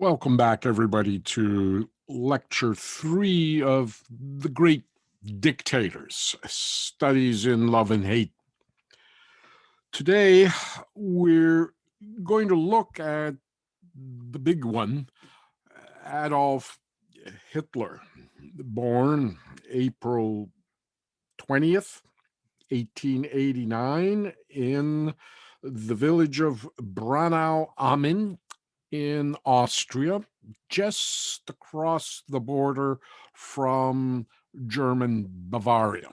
Welcome back, everybody, to Lecture 3 of The Great Dictators, Studies in Love and Hate. Today, we're going to look at the big one, Adolf Hitler, born April 20th, 1889, in the village of Branau am Inn in Austria, just across the border from German Bavaria.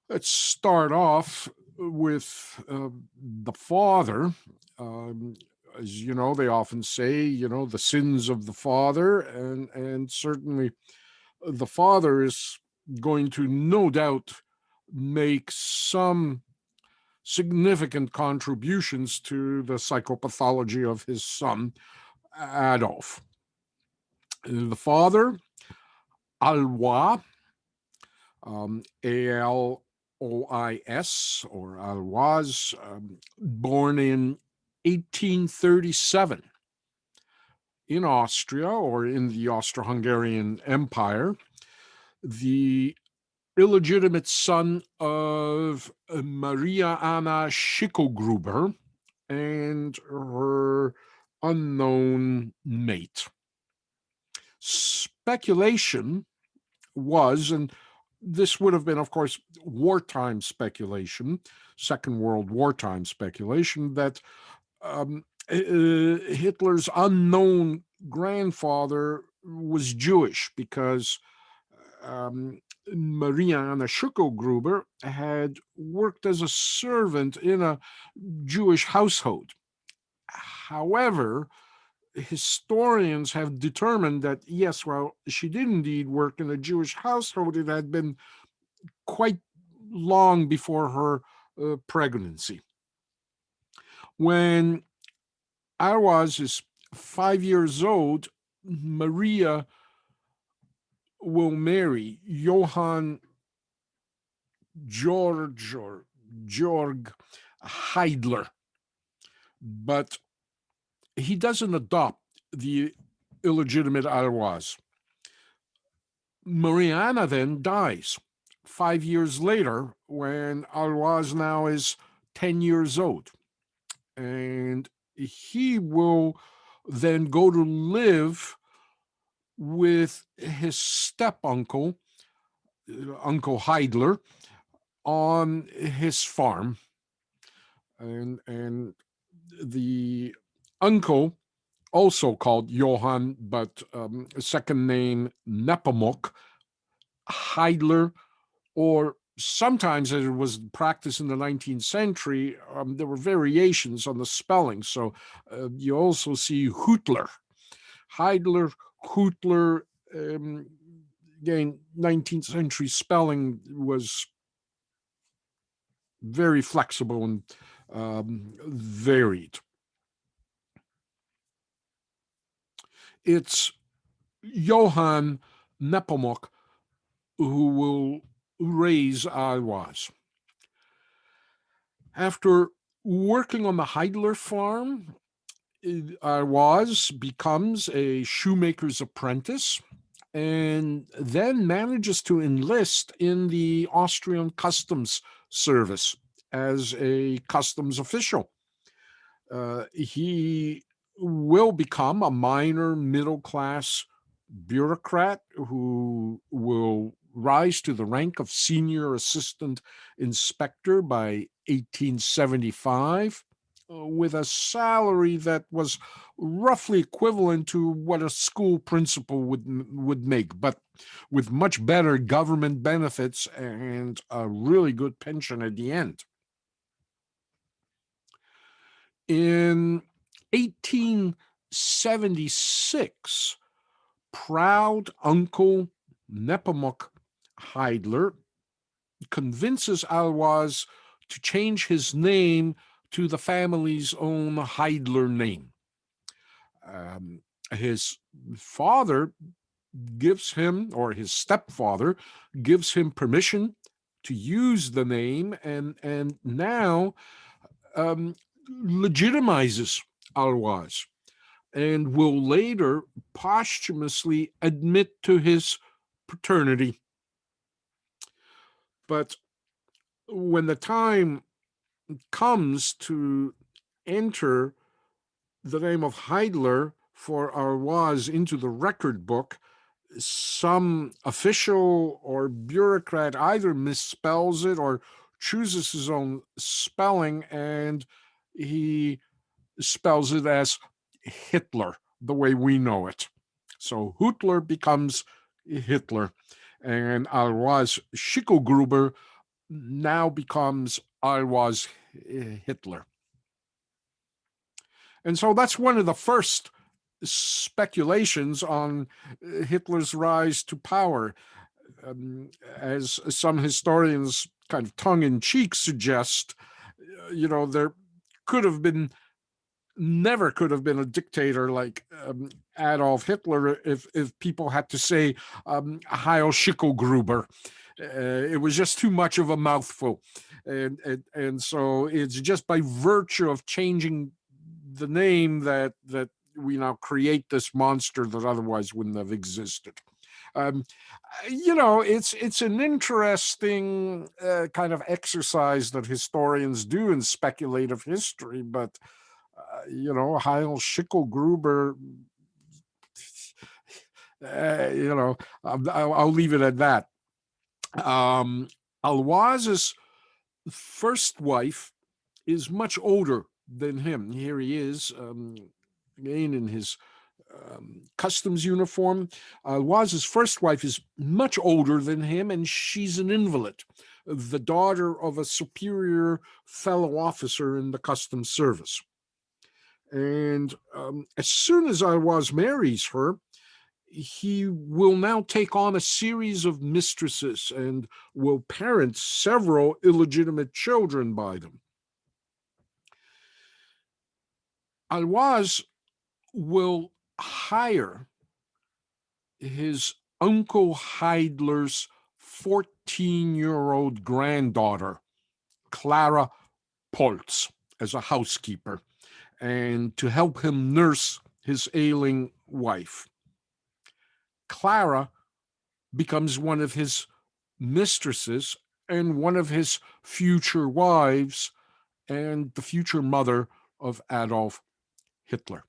Let's start off with the father. As you know, they often say, the sins of the father, and certainly the father is going to no doubt make some significant contributions to the psychopathology of his son, Adolf. The father, Alois, Alois, or Alois, born in 1837 in Austria, or in the Austro-Hungarian Empire, the illegitimate son of Maria Anna Schicklgruber and her unknown mate. Speculation was, and this would have been, of course, wartime speculation, Second World War time speculation, that Hitler's unknown grandfather was Jewish because Maria Anna Schicklgruber had worked as a servant in a Jewish household. However, historians have determined that, yes, well, she did indeed work in a Jewish household. It had been quite long before her pregnancy. When Alois is 5 years old, Maria will marry Johann Georg Heidler, but he doesn't adopt the illegitimate Alois. Mariana then dies 5 years later when Alois now is 10 years old. And he will then go to live with his step-uncle, Uncle Heidler, on his farm. And the uncle, also called Johann, but second name Nepomuk, Heidler, or sometimes, as it was practiced in the 19th century, there were variations on the spelling. So you also see Hütler, Heidler, Hütler. Again, 19th century spelling was very flexible and varied. It's Johann Nepomuk who will raise Alois. After working on the Heidler farm, Alois becomes a shoemaker's apprentice and then manages to enlist in the Austrian customs service as a customs official. He will become a minor middle-class bureaucrat who will rise to the rank of senior assistant inspector by 1875, with a salary that was roughly equivalent to what a school principal would make, but with much better government benefits and a really good pension at the end. In 1876, proud Uncle Nepomuk Heidler convinces Alois to change his name to the family's own Heidler name. His father gives him, or his stepfather gives him permission to use the name, and now legitimizes Alois. and will later posthumously admit to his paternity. But when the time comes to enter the name of Heidler for Arloise into the record book, some official or bureaucrat either misspells it or chooses his own spelling, and he spells it as Hitler, the way we know it. So Hutler becomes Hitler, and Alois Schicklgruber now becomes Alois Hitler. And so that's one of the first speculations on Hitler's rise to power. As some historians kind of tongue-in-cheek suggest, there could have been never could have been a dictator like Adolf Hitler if people had to say Heil Schicklgruber. It was just too much of a mouthful. And so it's just by virtue of changing the name that we now create this monster that otherwise wouldn't have existed. It's an interesting kind of exercise that historians do in speculative history, but Heil Schicklgruber, I'll leave it at that. Alois's first wife is much older than him. Here he is, again in his customs uniform. Alois's first wife is much older than him, and she's an invalid, the daughter of a superior fellow officer in the customs service. And as soon as Alois marries her, he will now take on a series of mistresses and will parent several illegitimate children by them. Alois will hire his uncle Heidler's 14-year-old granddaughter, Clara Polz, as a housekeeper, and to help him nurse his ailing wife. Clara becomes one of his mistresses and one of his future wives and the future mother of Adolf Hitler.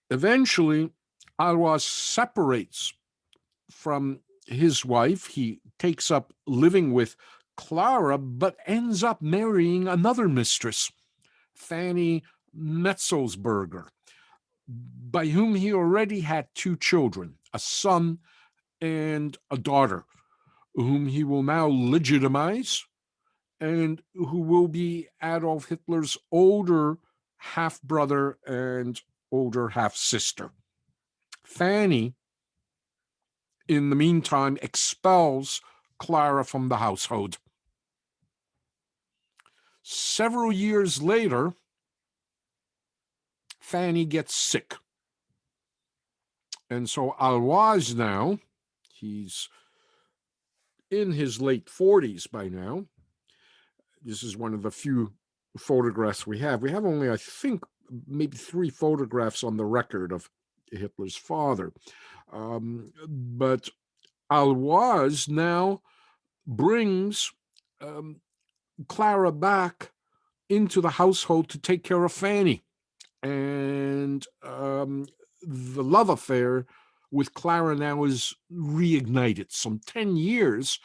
Eventually, Alois separates from his wife. He takes up living with Clara, but ends up marrying another mistress, Fanny Metzelsberger, by whom he already had two children, a son and a daughter, whom he will now legitimize and who will be Adolf Hitler's older half-brother and older half-sister. Fanny, in the meantime, expels Clara from the household. Several years later, Fanny gets sick. And so Alois now, he's in his late 40s by now. This is one of the few photographs we have. We have only, I think, maybe 3 photographs on the record of Hitler's father. But Alois now brings Clara back into the household to take care of Fanny. And the love affair with Clara now is reignited some 10 years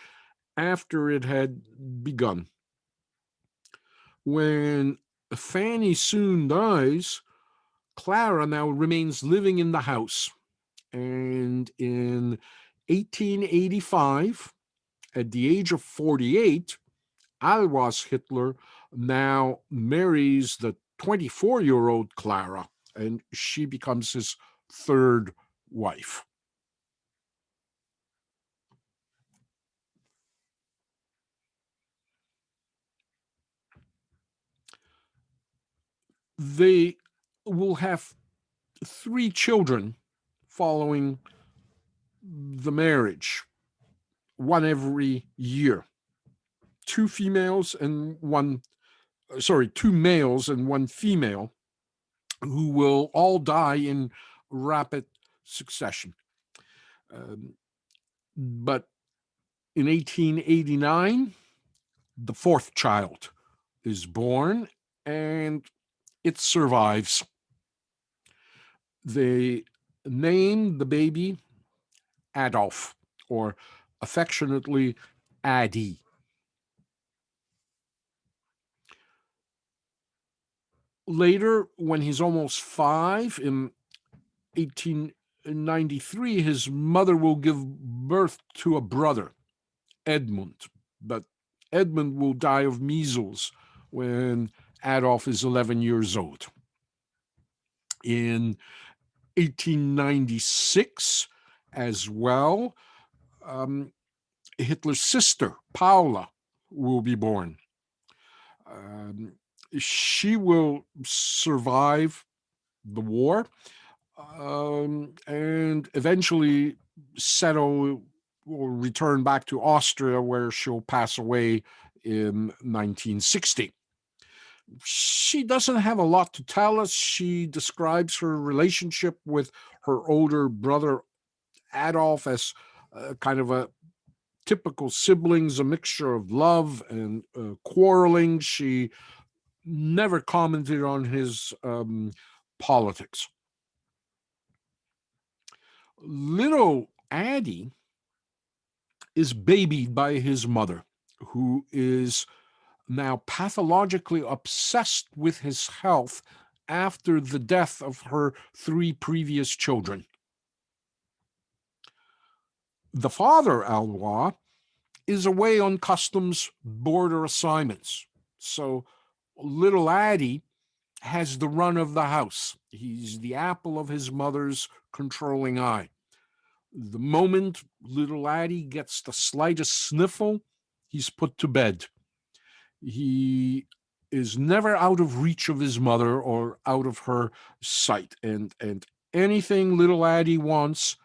after it had begun. When Fanny soon dies, Clara now remains living in the house. And in 1885, at the age of 48, Alois Hitler now marries the 24-year-old Clara, and she becomes his third wife. They will have 3 children following the marriage, one every year. 2 males and 1 female. who will all die in rapid succession. Um, but in 1889, the fourth child is born, and it survives. They name the baby Adolf, or affectionately Addy. Later, when he's almost 5, in 1893, his mother will give birth to a brother, Edmund. But Edmund will die of measles when Adolf is 11 years old. In 1896, as well, um, Hitler's sister, Paula, will be born. Um, she will survive the war and eventually settle or return back to Austria, where she'll pass away in 1960. She doesn't have a lot to tell us. She describes her relationship with her older brother Adolf as kind of a typical siblings, a mixture of love and quarreling. She never commented on his politics. Little Addie is babied by his mother, who is now pathologically obsessed with his health after the death of her 3 previous children. The father, Alois, is away on customs border assignments. So little Addie has the run of the house. He's the apple of his mother's controlling eye. The moment little Addie gets the slightest sniffle, he's put to bed. He is never out of reach of his mother or out of her sight. And anything little Addie wants,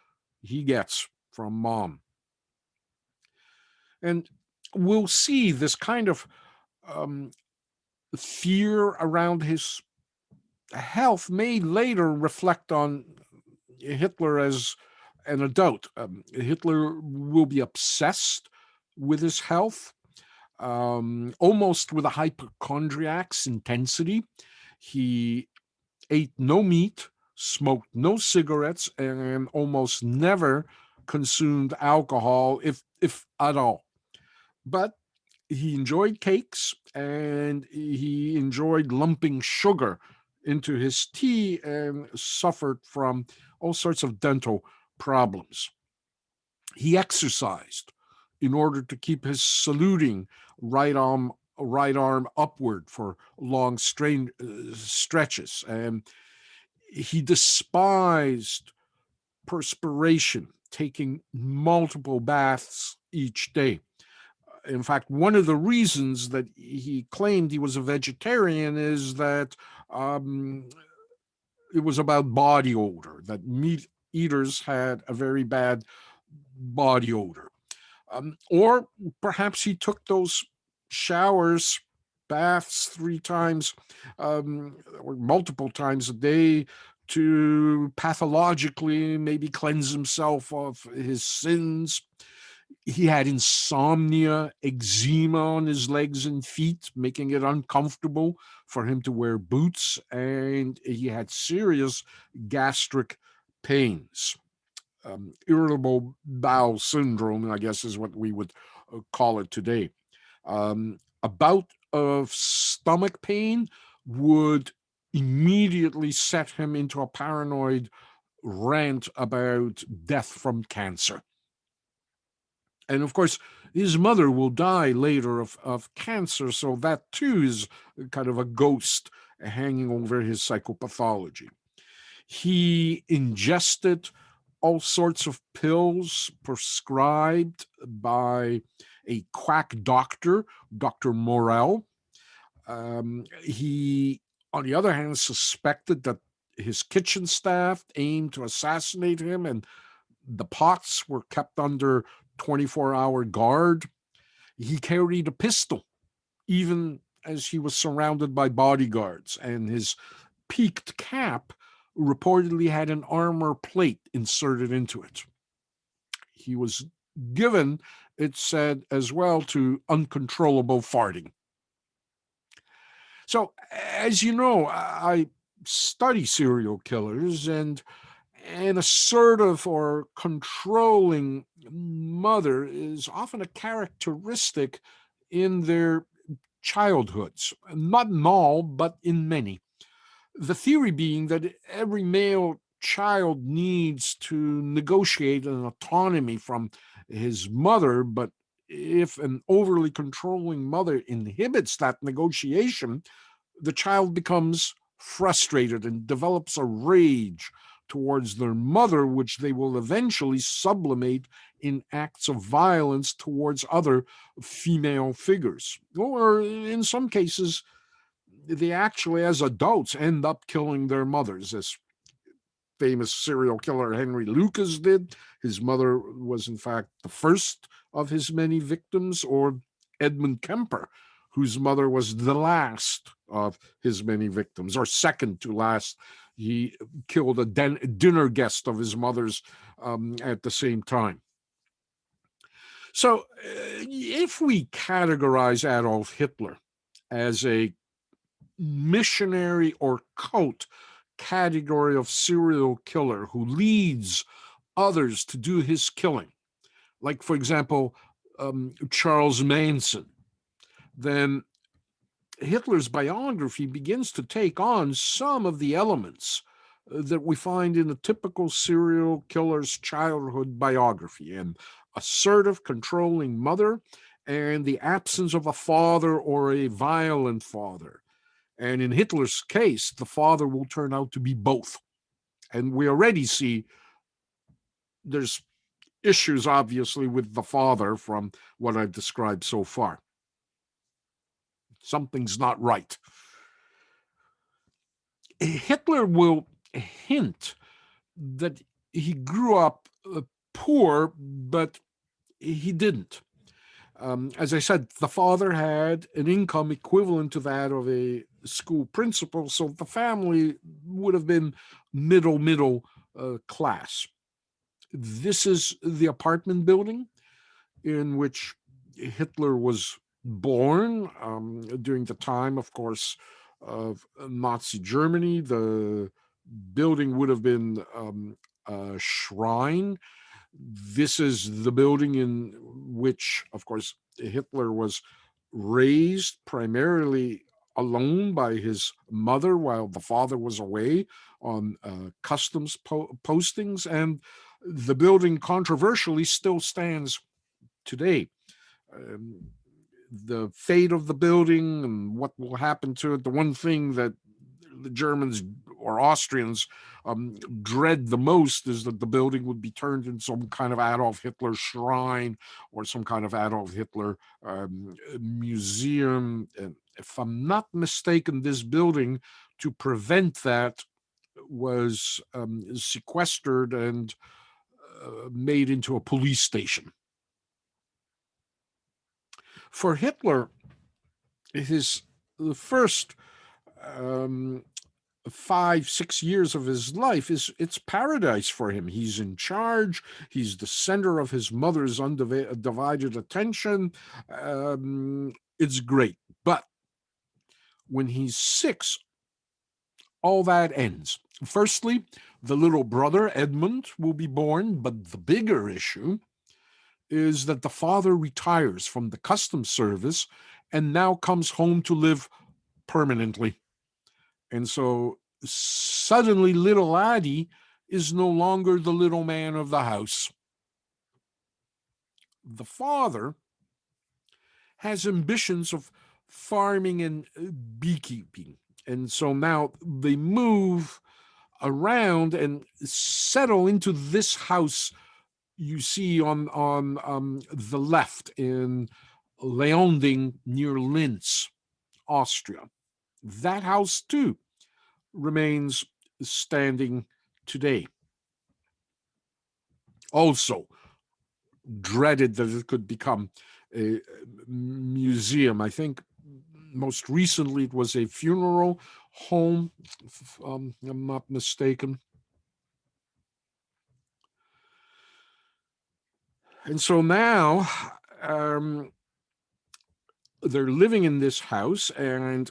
he gets from mom. And we'll see this kind of um, fear around his health may later reflect on Hitler as an adult. Hitler will be obsessed with his health, almost with a hypochondriac's intensity. He ate no meat, smoked no cigarettes, and almost never consumed alcohol, if at all. But he enjoyed cakes and he enjoyed lumping sugar into his tea and suffered from all sorts of dental problems. He exercised in order to keep his saluting right arm upward for long stretches, and he despised perspiration, taking multiple baths each day. In fact, one of the reasons that he claimed he was a vegetarian is that it was about body odor, that meat eaters had a very bad body odor. Or perhaps he took those showers, baths 3 times or multiple times a day to pathologically maybe cleanse himself of his sins. He had insomnia, eczema on his legs and feet, making it uncomfortable for him to wear boots, and he had serious gastric pains. Irritable bowel syndrome, I guess, is what we would call it today. A bout of stomach pain would immediately set him into a paranoid rant about death from cancer. And of course, his mother will die later of cancer, so that too is kind of a ghost hanging over his psychopathology. He ingested all sorts of pills prescribed by a quack doctor, Dr. Morel. He, on the other hand, suspected that his kitchen staff aimed to assassinate him, and the pots were kept under 24-hour guard. He carried a pistol, even as he was surrounded by bodyguards, and his peaked cap reportedly had an armor plate inserted into it. He was given, it said as well, to uncontrollable farting. So, as you know, I study serial killers, and an assertive or controlling mother is often a characteristic in their childhoods. Not in all, but in many. The theory being that every male child needs to negotiate an autonomy from his mother, but if an overly controlling mother inhibits that negotiation, the child becomes frustrated and develops a rage towards their mother, which they will eventually sublimate in acts of violence towards other female figures. Or in some cases, they actually, as adults, end up killing their mothers, as famous serial killer Henry Lucas did. His mother was, in fact, the first of his many victims, or Edmund Kemper, whose mother was the last of his many victims, or second to last. He killed a dinner guest of his mother's at the same time. So, if we categorize Adolf Hitler as a missionary or cult category of serial killer who leads others to do his killing, like, for example, Charles Manson, then Hitler's biography begins to take on some of the elements that we find in a typical serial killer's childhood biography: an assertive, controlling mother, and the absence of a father or a violent father. And in Hitler's case, the father will turn out to be both. And we already see there's issues, obviously, with the father from what I've described so far. Something's not right. Hitler will hint that he grew up poor, but he didn't. As I said, the father had an income equivalent to that of a school principal, so the family would have been middle class. This is the apartment building in which Hitler was born during the time, of course, of Nazi Germany. The building would have been a shrine. This is the building in which, of course, Hitler was raised primarily alone by his mother while the father was away on customs postings. And the building controversially still stands today. Um, the fate of the building and what will happen to it, the one thing that the Germans or Austrians dread the most is that the building would be turned into some kind of Adolf Hitler shrine or some kind of Adolf Hitler museum. And if I'm not mistaken, this building, to prevent that, was sequestered and made into a police station. For Hitler, the first 5-6 years of his life it's paradise for him. He's in charge. He's the center of his mother's undivided attention. It's great. But when he's 6, all that ends. Firstly, the little brother, Edmund, will be born, but the bigger issue is that the father retires from the customs service and now comes home to live permanently. And so suddenly little Addie is no longer the little man of the house. The father has ambitions of farming and beekeeping. And so now they move around and settle into this house you see on the left in Leonding near Linz, Austria. That house, too, remains standing today. Also, dreaded that it could become a museum. I think Most recently, it was a funeral home, if I'm not mistaken. And so now um, they're living in this house, and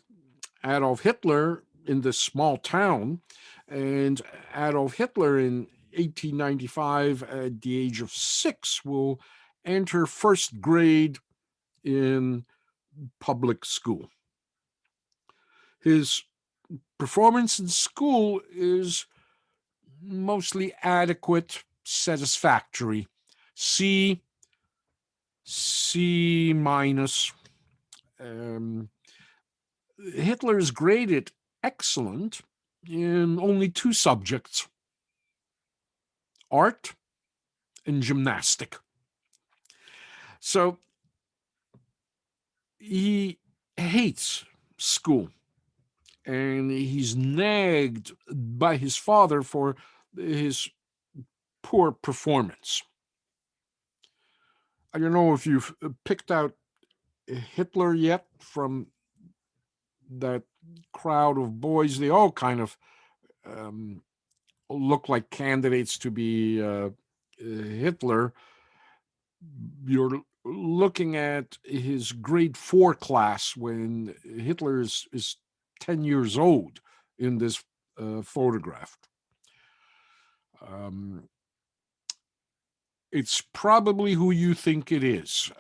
Adolf Hitler in this small town, and Adolf Hitler in 1895, at the age of 6, will enter first grade in public school. His performance in school is mostly adequate, satisfactory. C, C minus. Um, Hitler is graded excellent in only 2 subjects: art and gymnastic. So he hates school, and he's nagged by his father for his poor performance. I don't know if you've picked out Hitler yet from that crowd of boys. They all kind of um, look like candidates to be Hitler. You're looking at his grade 4 class when Hitler is 10 years old in this photograph. Um, it's probably who you think it is.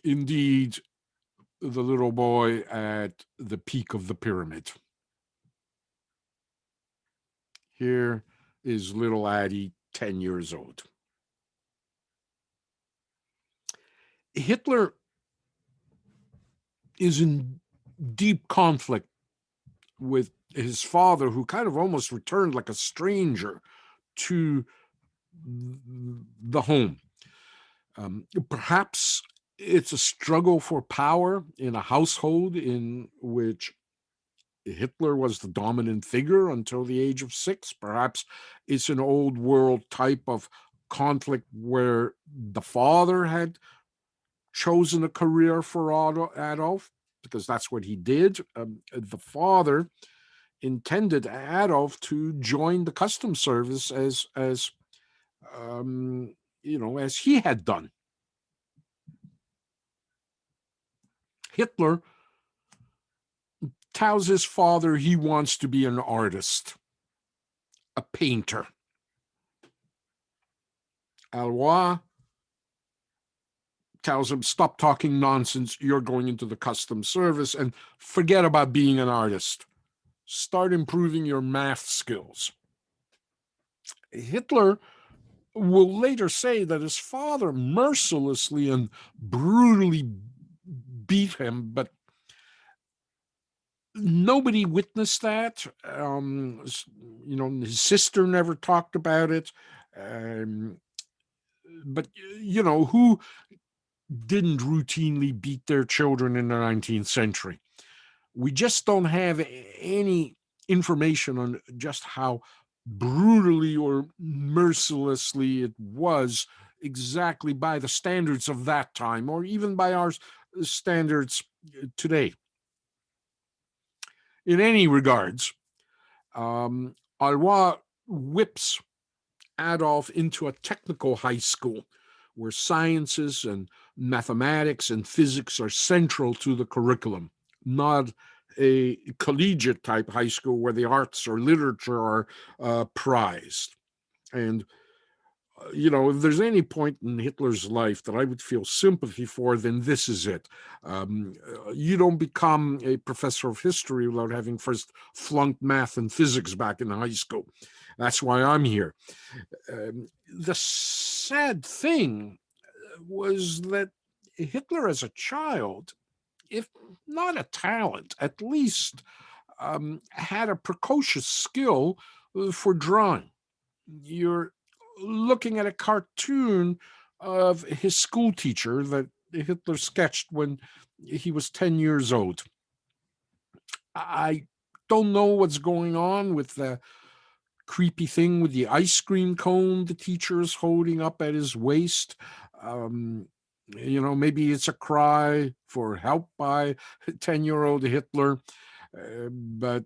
Indeed, the little boy at the peak of the pyramid. Here is little Addie, 10 years old. Hitler is in deep conflict with his father, who kind of almost returned like a stranger to the home. Perhaps it's a struggle for power in a household in which Hitler was the dominant figure until the age of 6. Perhaps it's an old world type of conflict where the father had chosen a career for Adolf, because that's what he did. The father intended Adolf to join the customs service as as he had done. Hitler tells his father he wants to be an artist, a painter. Alois tells him, stop talking nonsense. You're going into the customs service and forget about being an artist. Start improving your math skills. Hitler will later say that his father mercilessly and brutally beat him, but nobody witnessed that. His sister never talked about it. But who didn't routinely beat their children in the 19th century? We just don't have any information on just how brutally or mercilessly it was, exactly by the standards of that time, or even by our standards today. In any regards, Alois whips Adolf into a technical high school where sciences and mathematics and physics are central to the curriculum, not a collegiate type high school where the arts or literature are prized. And if there's any point in Hitler's life that I would feel sympathy for, then this is it. You don't become a professor of history without having first flunked math and physics back in high school. That's why I'm here. The sad thing was that Hitler, as a child, if not a talent, at least had a precocious skill for drawing. You're looking at a cartoon of his school teacher that Hitler sketched when he was 10 years old. I don't know what's going on with the creepy thing with the ice cream cone the teacher is holding up at his waist. Maybe it's a cry for help by 10-year-old Hitler, but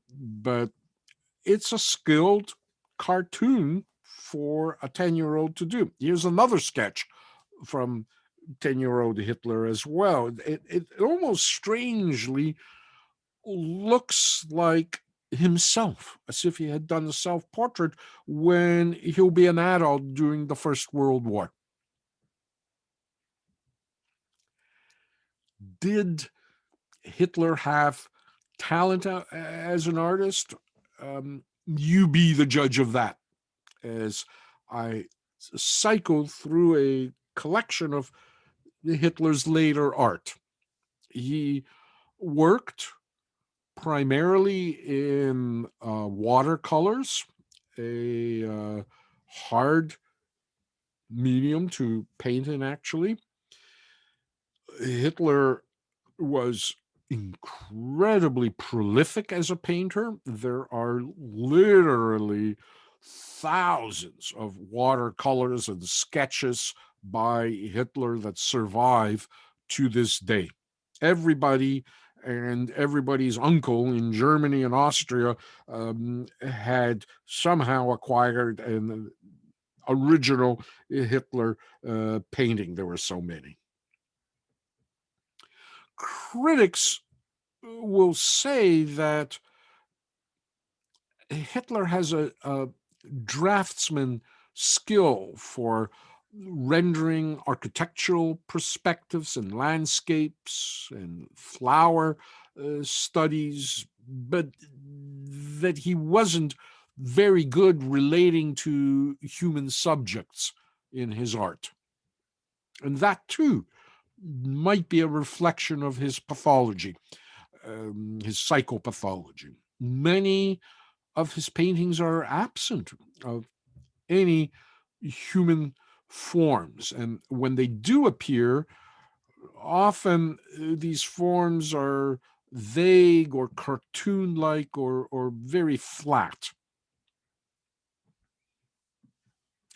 it's a skilled cartoon for a 10-year-old to do. Here's another sketch from 10-year-old Hitler as well. It almost strangely looks like himself, as if he had done a self-portrait when he'll be an adult during the First World War. Did Hitler have talent as an artist? You be the judge of that, as I cycled through a collection of Hitler's later art. He worked primarily in watercolors, a hard medium to paint in, actually. Hitler was incredibly prolific as a painter. There are literally thousands of watercolors and sketches by Hitler that survive to this day. Everybody and everybody's uncle in Germany and Austria had somehow acquired an original Hitler painting. There were so many. Critics will say that Hitler has a draftsman skill for rendering architectural perspectives and landscapes and flower studies, but that he wasn't very good relating to human subjects in his art. And that, too, might be a reflection of his pathology, his psychopathology. Many of his paintings are absent of any human forms. And when they do appear, often these forms are vague or cartoon-like or very flat.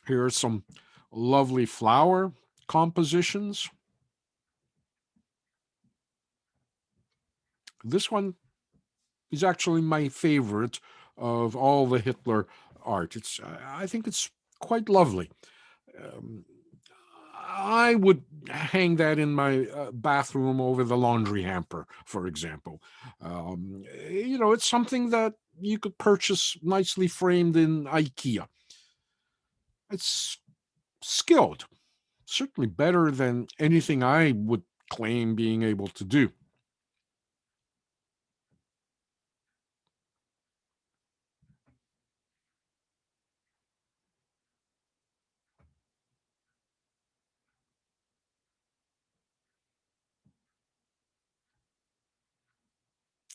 Here are some lovely flower compositions. This one is actually my favorite of all the Hitler art. I think it's quite lovely. Um, I would hang that in my bathroom over the laundry hamper, for example. It's something that you could purchase nicely framed in IKEA. It's skilled, certainly better than anything I would claim being able to do.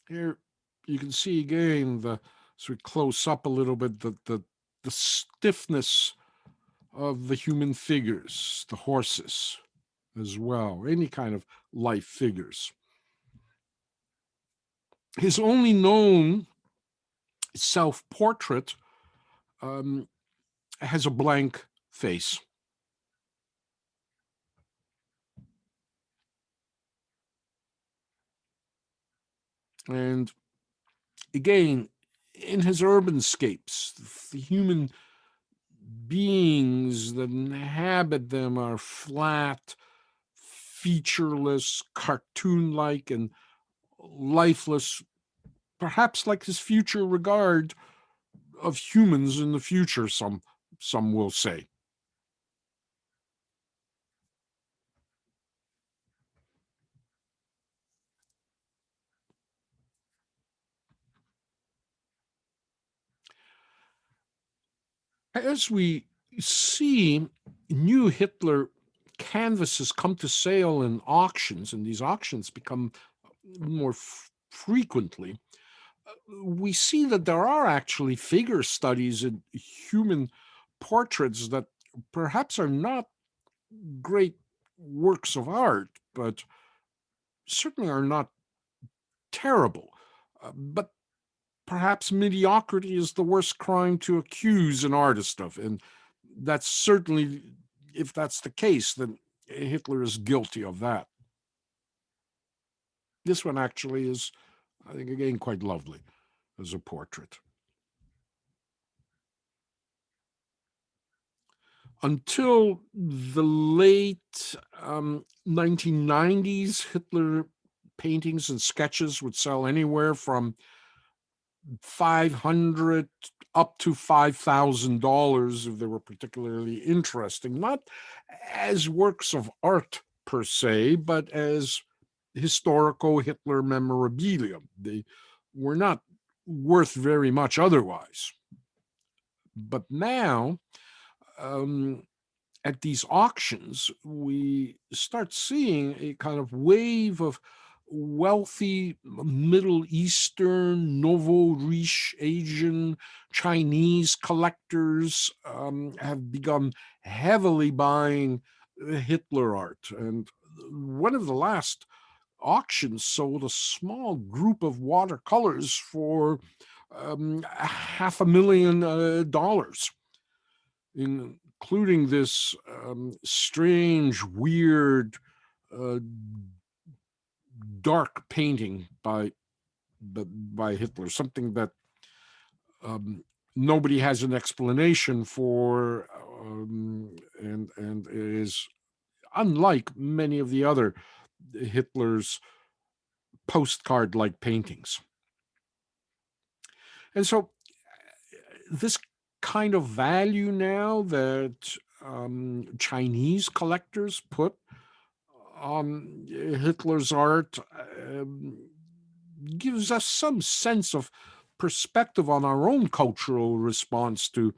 Here you can see again the sort of close up a little bit the stiffness of the human figures, the horses as well, any kind of life figures. His only known self-portrait um, has a blank face. And again, in his urbanscapes, the human beings that inhabit them are flat, featureless, cartoon-like, and lifeless, perhaps like his future regard of humans in the future, some will say. As we see new Hitler canvases come to sale in auctions, and these auctions become more frequently, we see that there are actually figure studies in human portraits that perhaps are not great works of art, but certainly are not terrible. But perhaps mediocrity is the worst crime to accuse an artist of. And that's certainly, if that's the case, then Hitler is guilty of that. This one actually is, I think, again, quite lovely as a portrait. Until the late 1990s, Hitler paintings and sketches would sell anywhere from 500 up to $5,000 if they were particularly interesting, not as works of art per se, but as historical Hitler memorabilia. They were not worth very much otherwise. But now, um, at these auctions, we start seeing a kind of wave of wealthy Middle Eastern, Nouveau Riche, Asian, Chinese collectors have begun heavily buying Hitler art. And one of the last auctions sold a small group of watercolors for $500,000, including this strange, weird, uh, dark painting by Hitler, something that um, nobody has an explanation for, and is unlike many of the other Hitler's postcard-like paintings. And so, this kind of value now that Chinese collectors put on Hitler's art gives us some sense of perspective on our own cultural response to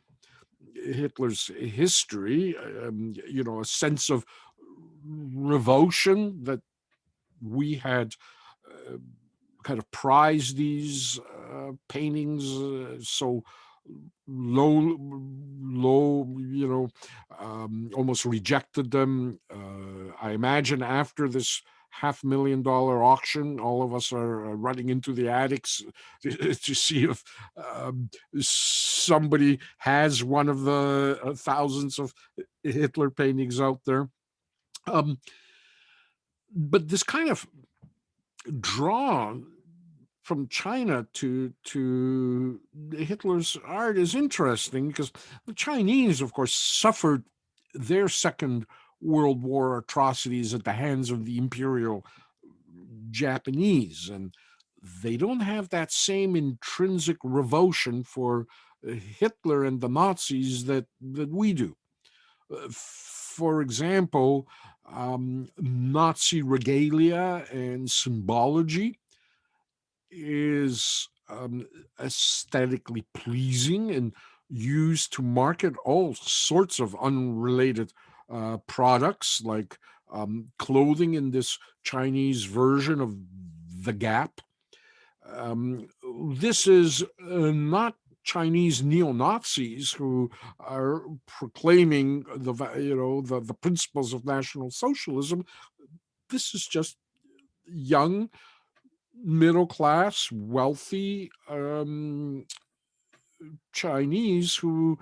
Hitler's history. A sense of revulsion that we had uh, kind of prized these paintings so low, almost rejected them. I imagine after this $500,000 auction, all of us are running into the attics to see if somebody has one of the thousands of Hitler paintings out there. Um, but this kind of draw from China to Hitler's art is interesting because the Chinese, of course, suffered their Second World War atrocities at the hands of the Imperial Japanese, and they don't have that same intrinsic revulsion for Hitler and the Nazis that we do. For example, Nazi regalia and symbology is aesthetically pleasing and used to market all sorts of unrelated products like clothing in this Chinese version of the Gap. This is not Chinese neo-Nazis who are proclaiming the principles of National Socialism. This is just young, middle class, wealthy Chinese who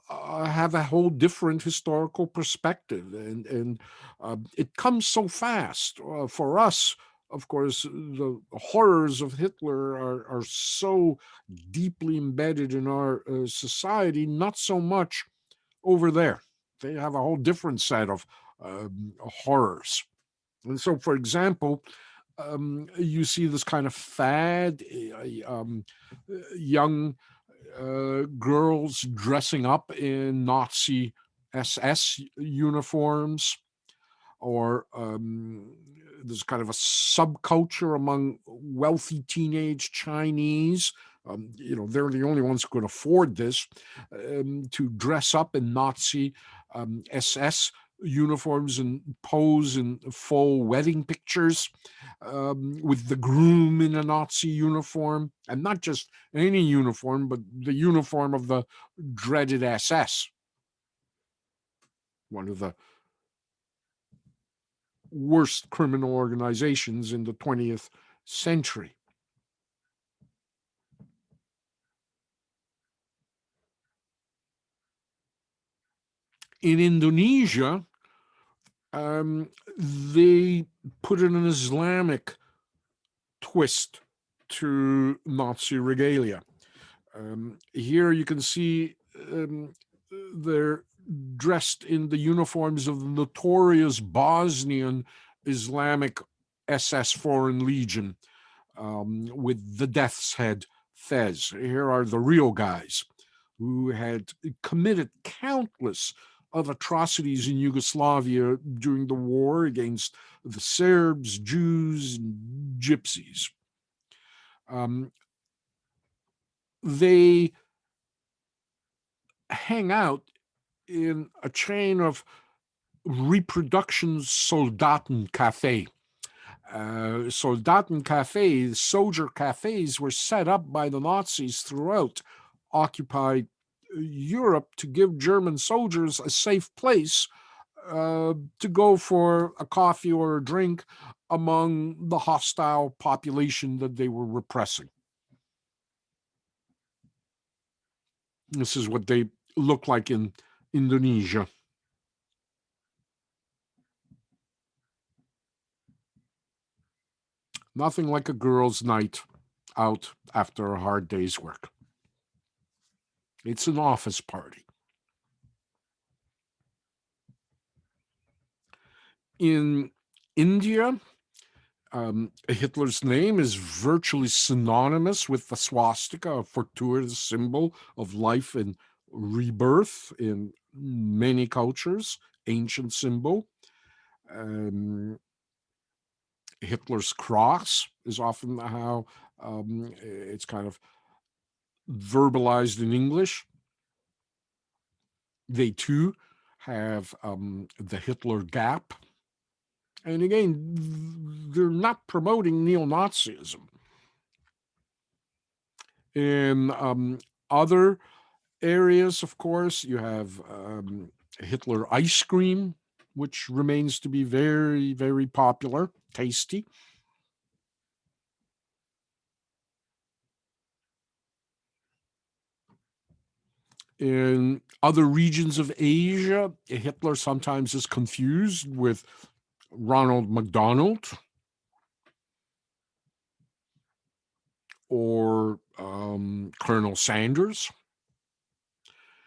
have a whole different historical perspective, and it comes so fast for us. Of course, the horrors of Hitler are so deeply embedded in our society. Not so much over there. They have a whole different set of horrors. And so, for example, you see this kind of fad, young girls dressing up in Nazi SS uniforms, or there's kind of a subculture among wealthy teenage Chinese. They're the only ones who could afford this, to dress up in Nazi SS uniforms and pose in full wedding pictures, with the groom in a Nazi uniform, and not just any uniform, but the uniform of the dreaded SS, one of the worst criminal organizations in the 20th century. In Indonesia, They put an Islamic twist to Nazi regalia. Here you can see they're dressed in the uniforms of the notorious Bosnian Islamic SS Foreign Legion, with the death's head fez. Here are the real guys who had committed countless of atrocities in Yugoslavia during the war against the Serbs, Jews, and Gypsies. Um, they hang out in a chain of reproduction Soldaten Cafe. Soldaten cafes, soldier cafes, were set up by the Nazis throughout occupied Europe to give German soldiers a safe place to go for a coffee or a drink among the hostile population that they were repressing. This is what they look like in Indonesia. Nothing like a girl's night out after a hard day's work. It's an office party. In India, Hitler's name is virtually synonymous with the swastika, a fortuitous symbol of life and rebirth in many cultures, ancient symbol. Um, Hitler's cross is often how it's kind of verbalized in English. They too have the Hitler Gap. And again, they're not promoting neo-Nazism. In other areas, of course, you have Hitler ice cream, which remains to be very, very popular, tasty. In other regions of Asia, Hitler sometimes is confused with Ronald McDonald or Colonel Sanders.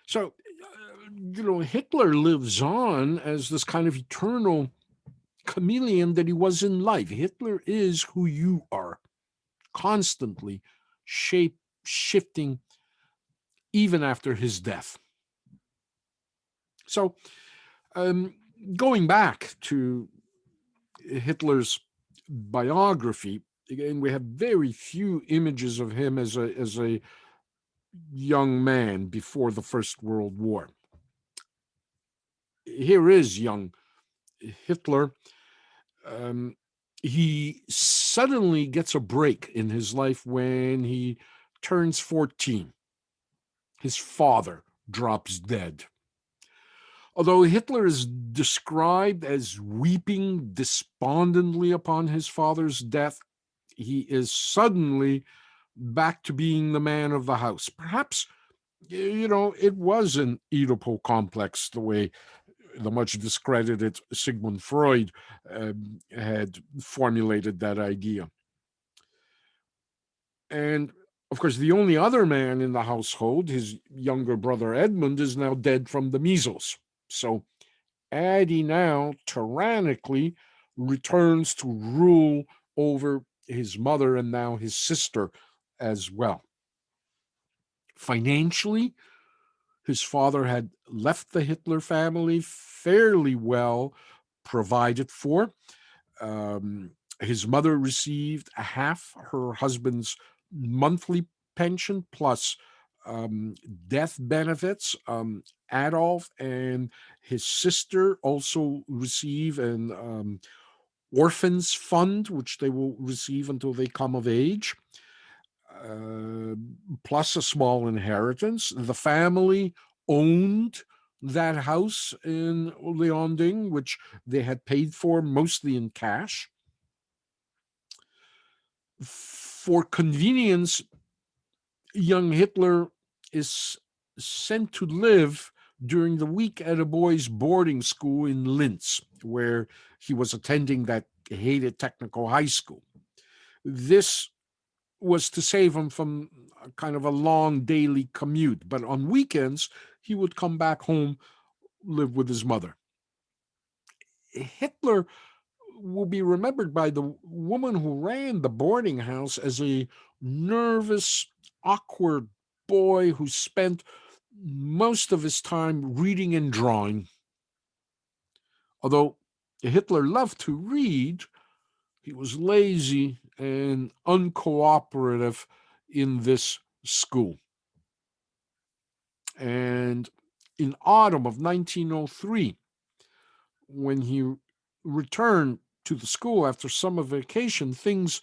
So, Hitler lives on as this kind of eternal chameleon that he was in life. Hitler is who you are, constantly shifting even after his death. So, going back to Hitler's biography, again, we have very few images of him as a young man before the First World War. Here is young Hitler. He suddenly gets a break in his life when he turns 14. His father drops dead. Although Hitler is described as weeping despondently upon his father's death, he is suddenly back to being the man of the house. Perhaps, it was an Oedipal complex, the way the much discredited Sigmund Freud had formulated that idea. And of course, the only other man in the household, his younger brother Edmund, is now dead from the measles. So Addie now tyrannically returns to rule over his mother and now his sister as well. Financially, his father had left the Hitler family fairly well provided for. His mother received half her husband's monthly pension plus death benefits. Adolf and his sister also receive an orphans fund, which they will receive until they come of age, plus a small inheritance. The family owned that house in Leonding, which they had paid for mostly in cash. For convenience, young Hitler is sent to live during the week at a boys' boarding school in Linz, where he was attending that hated technical high school. This was to save him from a kind of a long daily commute. But on weekends, he would come back home, live with his mother. Hitler will be remembered by the woman who ran the boarding house as a nervous, awkward boy who spent most of his time reading and drawing. Although Hitler loved to read, he was lazy and uncooperative in this school. And in autumn of 1903, when he returned to the school after summer vacation, things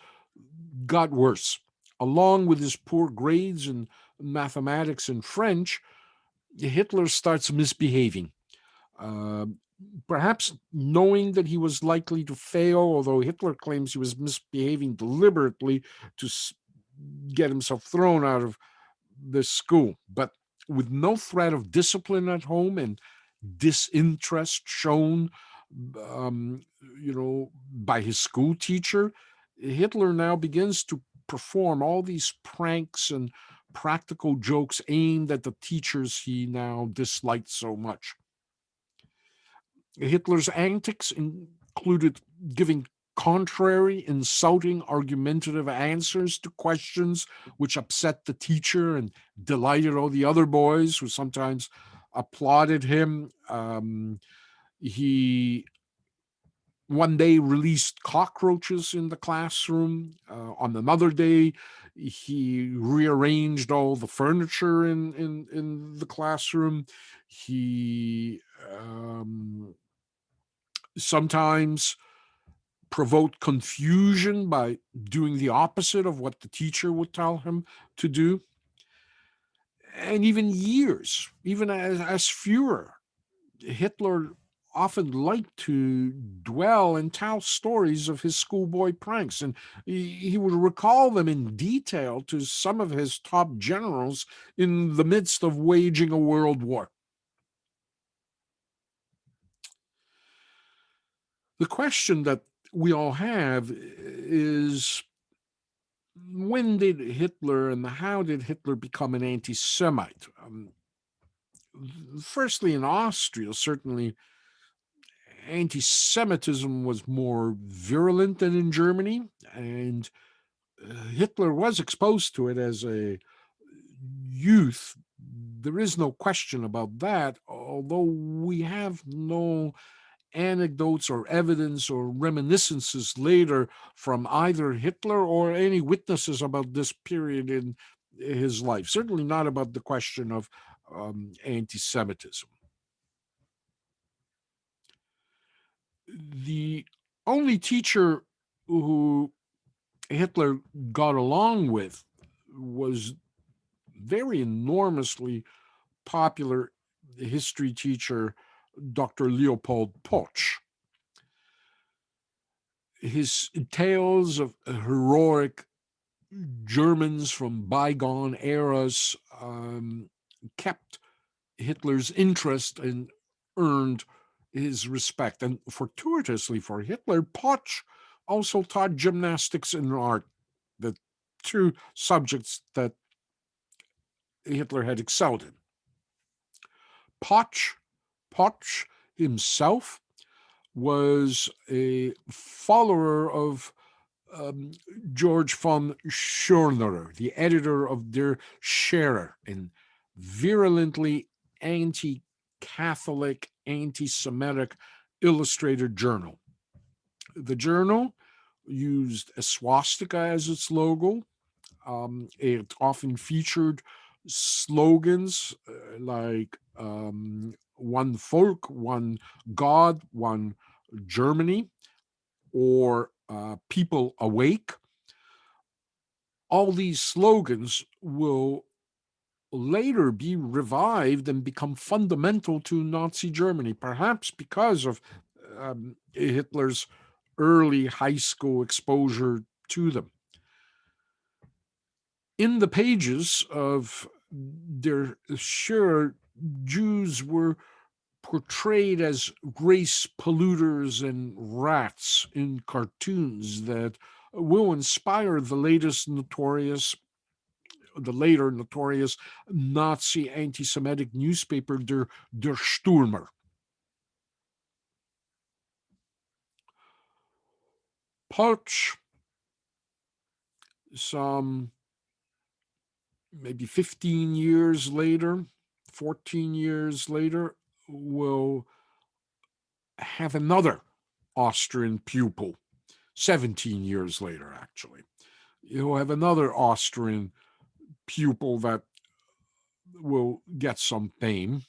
got worse. Along with his poor grades in mathematics and French, Hitler starts misbehaving. Uh, Perhaps knowing that he was likely to fail, although Hitler claims he was misbehaving deliberately to get himself thrown out of the school. But with no threat of discipline at home and disinterest shown, um, by his school teacher, Hitler now begins to perform all these pranks and practical jokes aimed at the teachers he now disliked so much. Hitler's antics included giving contrary, insulting, argumentative answers to questions which upset the teacher and delighted all the other boys who sometimes applauded him. He one day released cockroaches in the classroom. On another day, he rearranged all the furniture in the classroom. He sometimes provoked confusion by doing the opposite of what the teacher would tell him to do. And even years, even as Fuhrer, Hitler often liked to dwell and tell stories of his schoolboy pranks, and he would recall them in detail to some of his top generals in the midst of waging a world war. The question that we all have is, when did Hitler and how did Hitler become an anti-Semite? Firstly, in Austria, certainly anti-Semitism was more virulent than in Germany, and Hitler was exposed to it as a youth. There is no question about that, although we have no anecdotes or evidence or reminiscences later from either Hitler or any witnesses about this period in his life. Certainly not about the question of anti-Semitism. The only teacher who Hitler got along with was very enormously popular history teacher Dr. Leopold Potsch. His tales of heroic Germans from bygone eras kept Hitler's interest and earned his respect. And fortuitously for Hitler, Potsch also taught gymnastics and art, the two subjects that Hitler had excelled in. Potsch himself was a follower of George von Schörner, the editor of Der Scherer, and virulently anti-Catholic, anti-Semitic illustrated journal. The journal used a swastika as its logo. It often featured slogans like one folk, one God, one Germany, or people awake. All these slogans will later be revived and become fundamental to Nazi Germany, perhaps because of Hitler's early high school exposure to them. In the pages of Der Scherer Jews were portrayed as race polluters and rats in cartoons that will inspire the later notorious Nazi anti-Semitic newspaper Der Stürmer. Putsch, some maybe 15 years later, 14 years later, will have another Austrian pupil. 17 years later, actually. He'll have another Austrian pupil that will get some fame.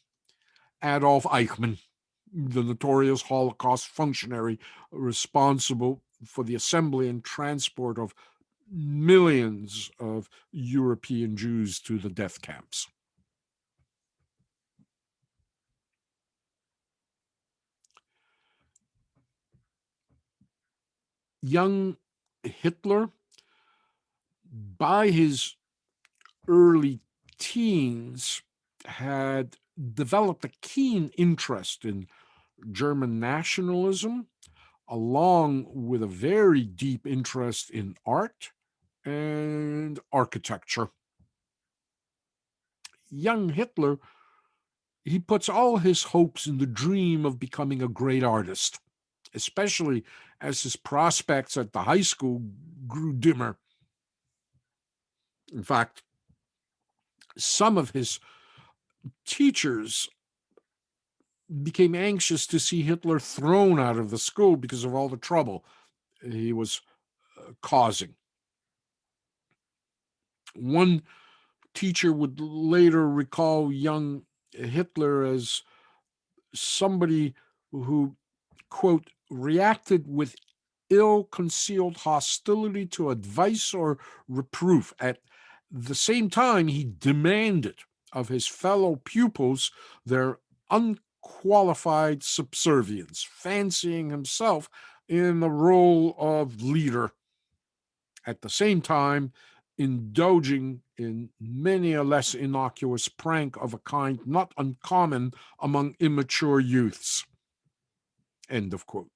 Adolf Eichmann, the notorious Holocaust functionary responsible for the assembly and transport of millions of European Jews to the death camps. Young Hitler, by his early teens, had developed a keen interest in German nationalism, along with a very deep interest in art and architecture. Young Hitler, he puts all his hopes in the dream of becoming a great artist, especially as his prospects at the high school grew dimmer. In fact, some of his teachers became anxious to see Hitler thrown out of the school because of all the trouble he was causing. One teacher would later recall young Hitler as somebody who, quote, reacted with ill-concealed hostility to advice or reproof. At the same time, he demanded of his fellow pupils their unqualified subservience, fancying himself in the role of leader. At the same time, indulging in many a less innocuous prank of a kind not uncommon among immature youths. End of quote.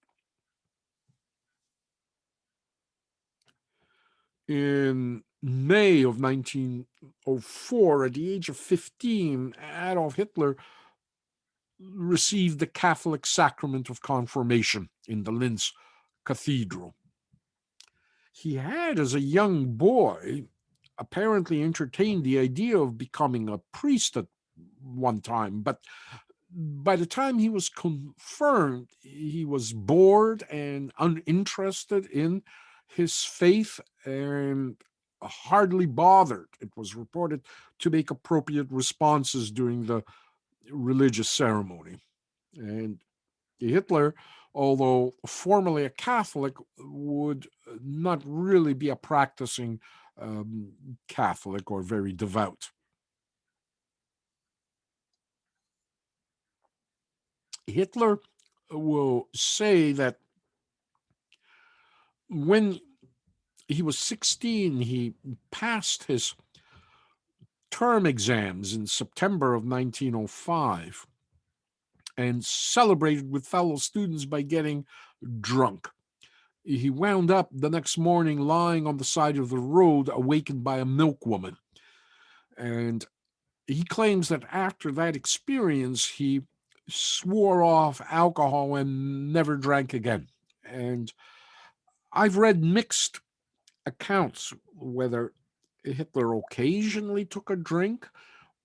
In May of 1904, at the age of 15, Adolf Hitler received the Catholic sacrament of confirmation in the Linz Cathedral. He had, as a young boy, apparently entertained the idea of becoming a priest at one time, but by the time he was confirmed, he was bored and uninterested in his faith and hardly bothered, it was reported, to make appropriate responses during the religious ceremony. And Hitler, although formally a Catholic, would not really be a practicing Catholic or very devout. Hitler will say that when he was 16, he passed his term exams in September of 1905 and celebrated with fellow students by getting drunk. He wound up the next morning lying on the side of the road, awakened by a milkwoman. And he claims that after that experience, he swore off alcohol and never drank again. And I've read mixed accounts whether Hitler occasionally took a drink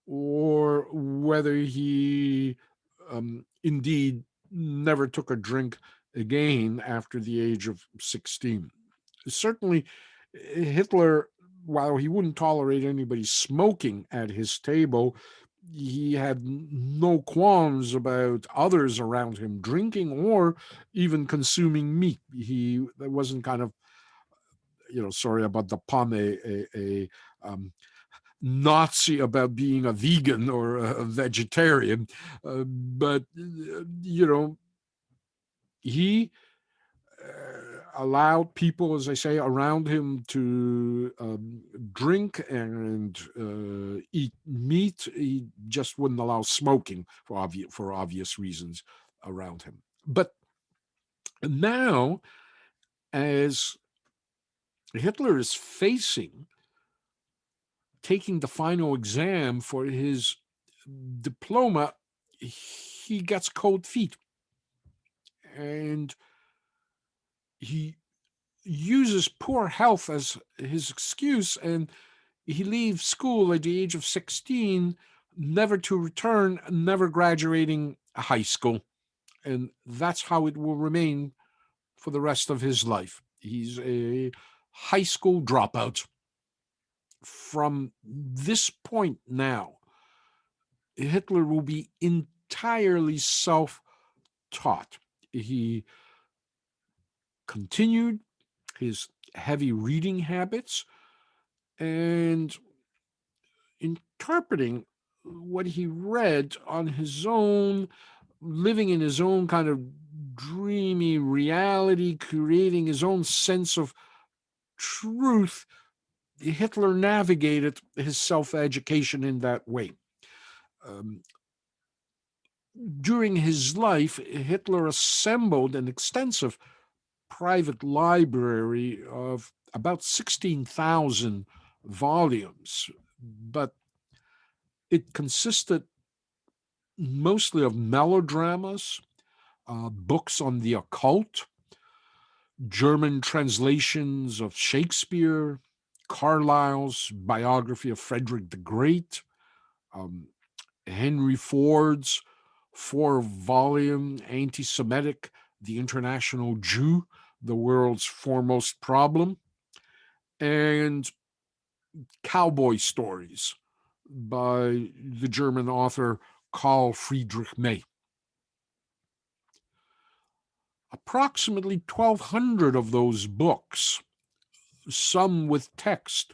or whether he indeed never took a drink again after the age of 16. Certainly, Hitler, while he wouldn't tolerate anybody smoking at his table, he had no qualms about others around him drinking or even consuming meat. He wasn't kind of, sorry about the pun, a Nazi about being a vegan or a vegetarian, but he allowed people, as I say, around him to drink and eat meat. He just wouldn't allow smoking for obvious reasons around him. But now, as Hitler is facing taking the final exam for his diploma, he gets cold feet, and he uses poor health as his excuse, and he leaves school at the age of 16, never to return, never graduating high school. And that's how it will remain for the rest of his life. He's a high school dropout. From this point now, Hitler will be entirely self taught. He continued his heavy reading habits and interpreting what he read on his own, living in his own kind of dreamy reality, creating his own sense of truth. Hitler navigated his self education in that way. Um, During his life, Hitler assembled an extensive private library of about 16,000 volumes, but it consisted mostly of melodramas, books on the occult, German translations of Shakespeare, Carlyle's biography of Frederick the Great, um, Henry Ford's 4-volume anti Semitic The International Jew, the World's Foremost Problem, and cowboy stories by the German author Carl Friedrich May. Approximately 1,200 of those books, some with text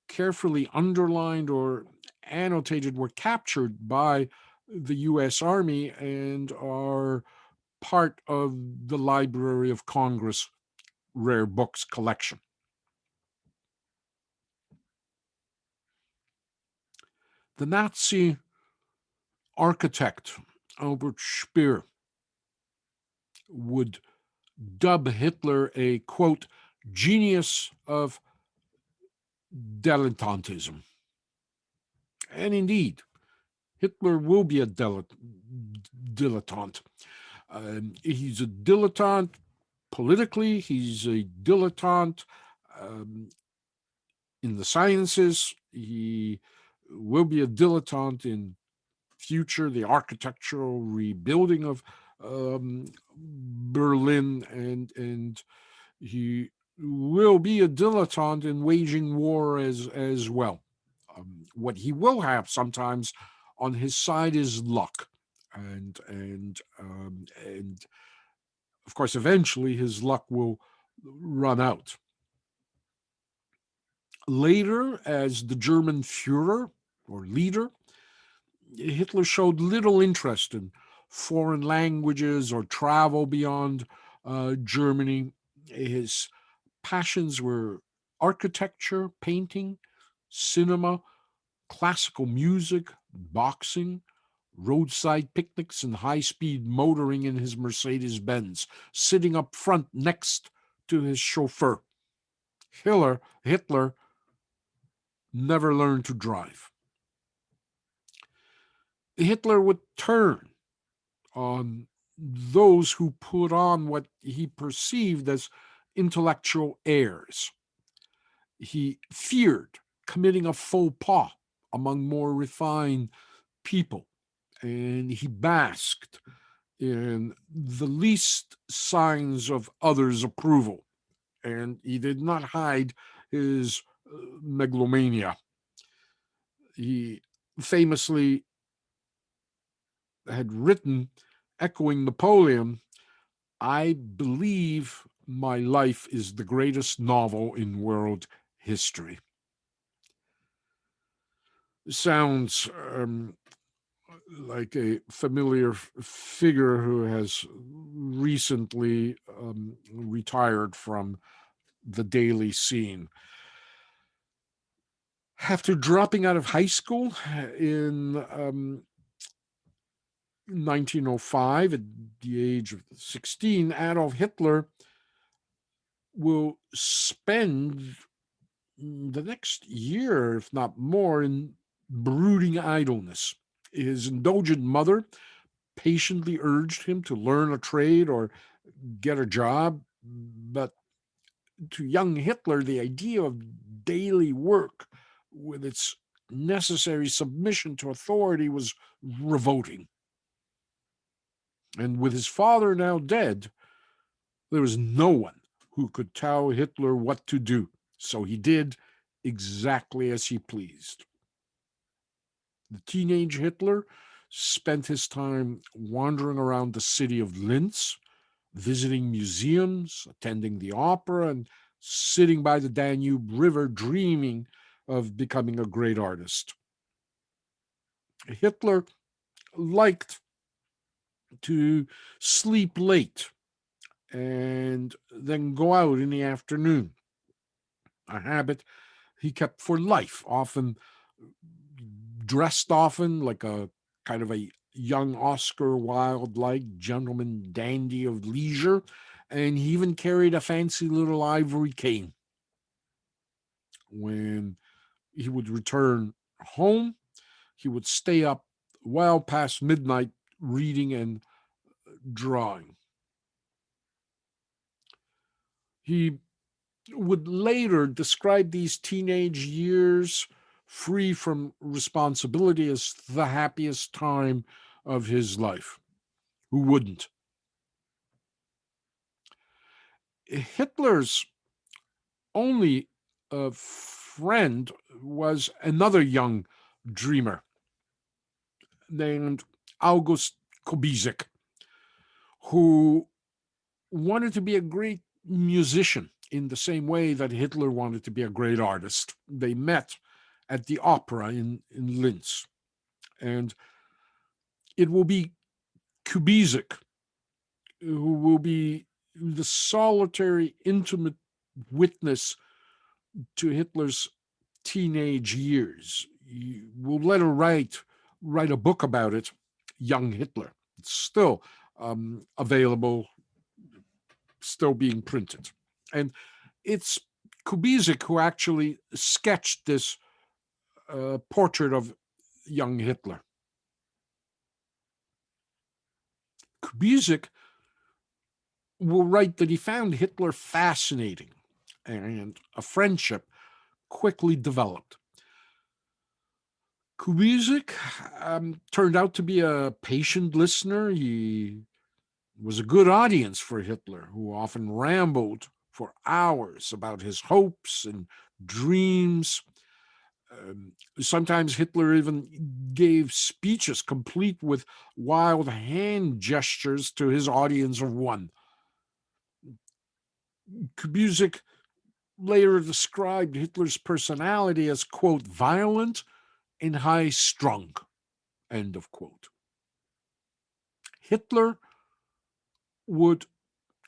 carefully underlined or annotated, were captured by the U.S. Army and are part of the Library of Congress rare books collection. The Nazi architect Albert Speer would dub Hitler a, quote, genius of dilettantism. And indeed, Hitler will be a dilettante. He's a dilettante politically, he's a dilettante in the sciences, he will be a dilettante in future, the architectural rebuilding of Berlin, and he will be a dilettante in waging war as well. What he will have sometimes on his side is luck, and of course, eventually his luck will run out. Later, as the German Führer or leader, Hitler showed little interest in foreign languages or travel beyond Germany. His passions were architecture, painting, cinema, classical music, boxing, roadside picnics, and high-speed motoring in his Mercedes-Benz, sitting up front next to his chauffeur. Hitler never learned to drive. Hitler would turn on those who put on what he perceived as intellectual airs. He feared committing a faux pas among more refined people, and he basked in the least signs of others' approval, and he did not hide his megalomania. He famously had written, echoing Napoleon, I believe my life is the greatest novel in world history. Sounds like a familiar figure who has recently retired from the daily scene. After dropping out of high school in 1905 at the age of 16, Adolf Hitler will spend the next year, if not more, in brooding idleness. His indulgent mother patiently urged him to learn a trade or get a job, but to young Hitler, the idea of daily work with its necessary submission to authority was revolting. And with his father now dead, there was no one who could tell Hitler what to do. So he did exactly as he pleased. The teenage Hitler spent his time wandering around the city of Linz, visiting museums, attending the opera, and sitting by the Danube River, dreaming of becoming a great artist. Hitler liked to sleep late and then go out in the afternoon, a habit he kept for life, often dressed often like a kind of a young Oscar Wilde like gentleman dandy of leisure, and he even carried a fancy little ivory cane. When he would return home, he would stay up well past midnight reading and drawing. He would later describe these teenage years free from responsibility as the happiest time of his life. Who wouldn't? Hitler's only friend was another young dreamer named August Kubizek, who wanted to be a great musician in the same way that Hitler wanted to be a great artist. They met at the opera in Linz. And it will be Kubizek who will be the solitary, intimate witness to Hitler's teenage years. We'll let her write a book about it, Young Hitler. It's still available, still being printed. And it's Kubizek who actually sketched this portrait of young Hitler. Kubizek will write that he found Hitler fascinating, and a friendship quickly developed. Kubizek turned out to be a patient listener. He was a good audience for Hitler, who often rambled for hours about his hopes and dreams. Sometimes Hitler even gave speeches complete with wild hand gestures to his audience of one. Kubizek later described Hitler's personality as, quote, violent and high strung, end of quote. Hitler would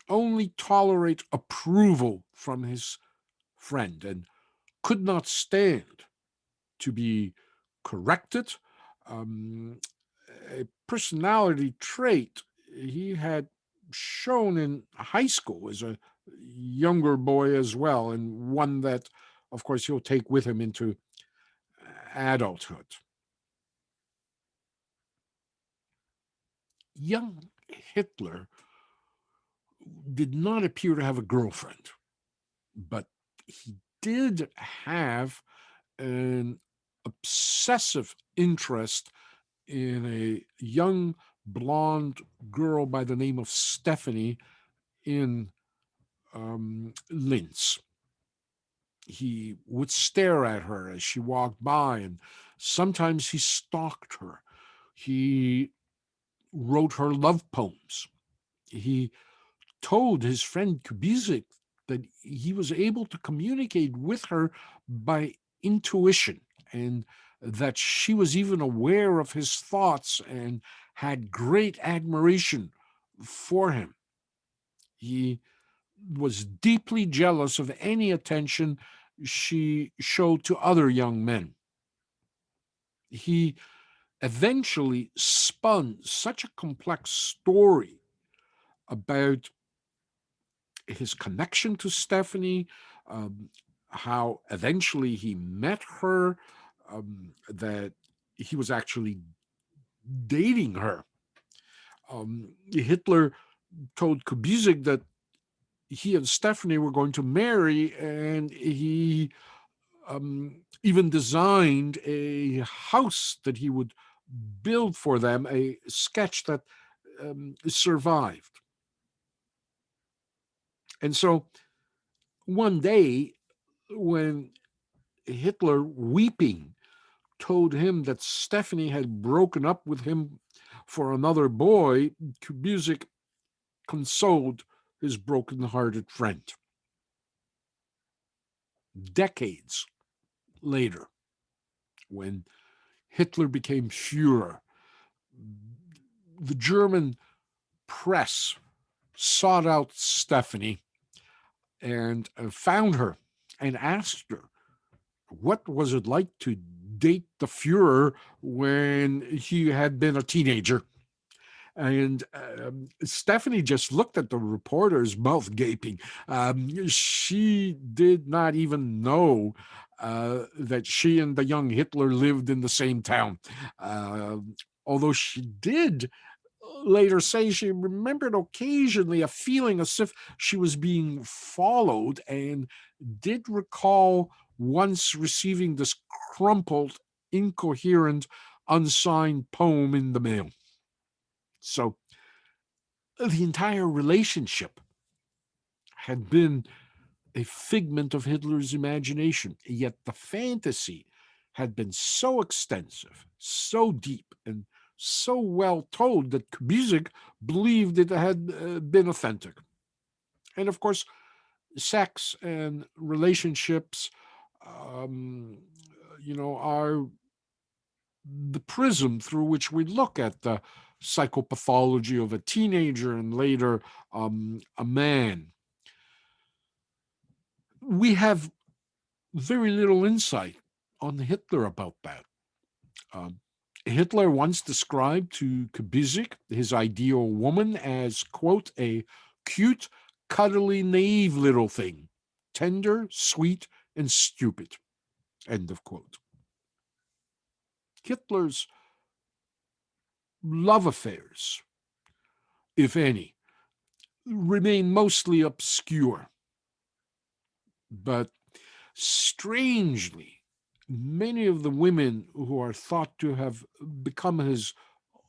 only tolerate approval from his friend and could not stand to be corrected. A personality trait he had shown in high school as a younger boy as well, and one that, of course, he'll take with him into adulthood. Young Hitler did not appear to have a girlfriend, but he did have an obsessive interest in a young blonde girl by the name of Stephanie in Linz. He would stare at her as she walked by, and sometimes he stalked her. He wrote her love poems. He told his friend Kubizek that he was able to communicate with her by intuition, and that she was even aware of his thoughts and had great admiration for him. He was deeply jealous of any attention she showed to other young men. He eventually spun such a complex story about his connection to Stephanie, um, how eventually he met her, that he was actually dating her. Hitler told Kubizek that he and Stephanie were going to marry, and he even designed a house that he would build for them, a sketch that survived. And so one day, when Hitler, weeping, told him that Stephanie had broken up with him for another boy, Kubizek consoled his broken-hearted friend. Decades later, when Hitler became Fuhrer, the German press sought out Stephanie and found her and asked her, what was it like to date the Fuhrer when he had been a teenager? And Stephanie just looked at the reporter's mouth gaping. She did not even know that she and the young Hitler lived in the same town. Uh, Although she did later say she remembered occasionally a feeling as if she was being followed, and did recall once receiving this crumpled, incoherent, unsigned poem in the mail. So the entire relationship had been a figment of Hitler's imagination, yet the fantasy had been so extensive, so deep, and so well told that Kubizek believed it had been authentic. And of course, sex and relationships, um, are the prism through which we look at the psychopathology of a teenager and later a man. We have very little insight on Hitler about that. Um, Hitler once described to Kubizek his ideal woman as, quote, a cute, cuddly, naive little thing, tender, sweet, and stupid, end of quote. Hitler's love affairs, if any, remain mostly obscure. But strangely, many of the women who are thought to have become his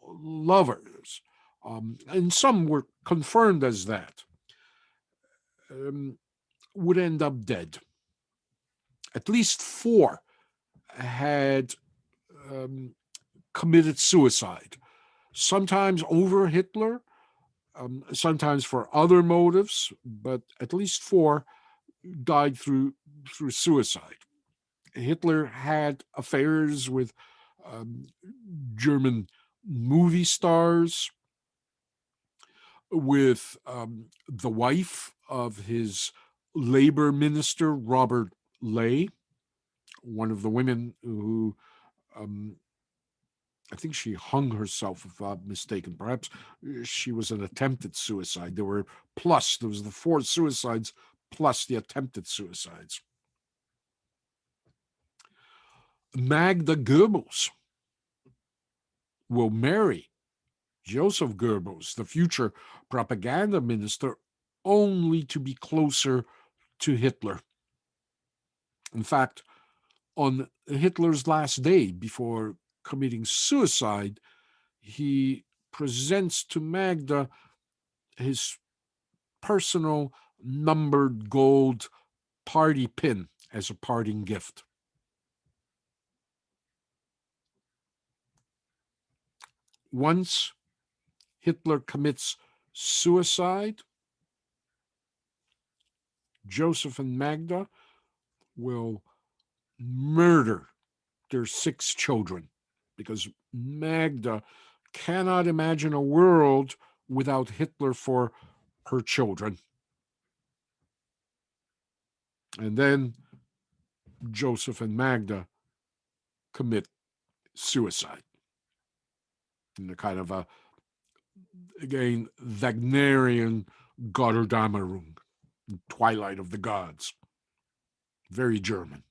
lovers, and some were confirmed as that, um, would end up dead. At least four had um, committed suicide, sometimes over Hitler, sometimes for other motives, but at least four died through suicide. Hitler had affairs with um, German movie stars, with the wife of his labor minister, Robert Ley, one of the women who, um, I think she hung herself, if I'm mistaken. Perhaps she was an attempted suicide. There was the four suicides plus the attempted suicides. Magda Goebbels will marry Joseph Goebbels, the future propaganda minister, only to be closer to Hitler. In fact, on Hitler's last day before committing suicide, he presents to Magda his personal numbered gold party pin as a parting gift. Once Hitler commits suicide, Joseph and Magda will murder their 6 children, because Magda cannot imagine a world without Hitler for her children. And then Joseph and Magda commit suicide in a kind of a, again, Wagnerian Götterdämmerung, Twilight of the Gods. Very German.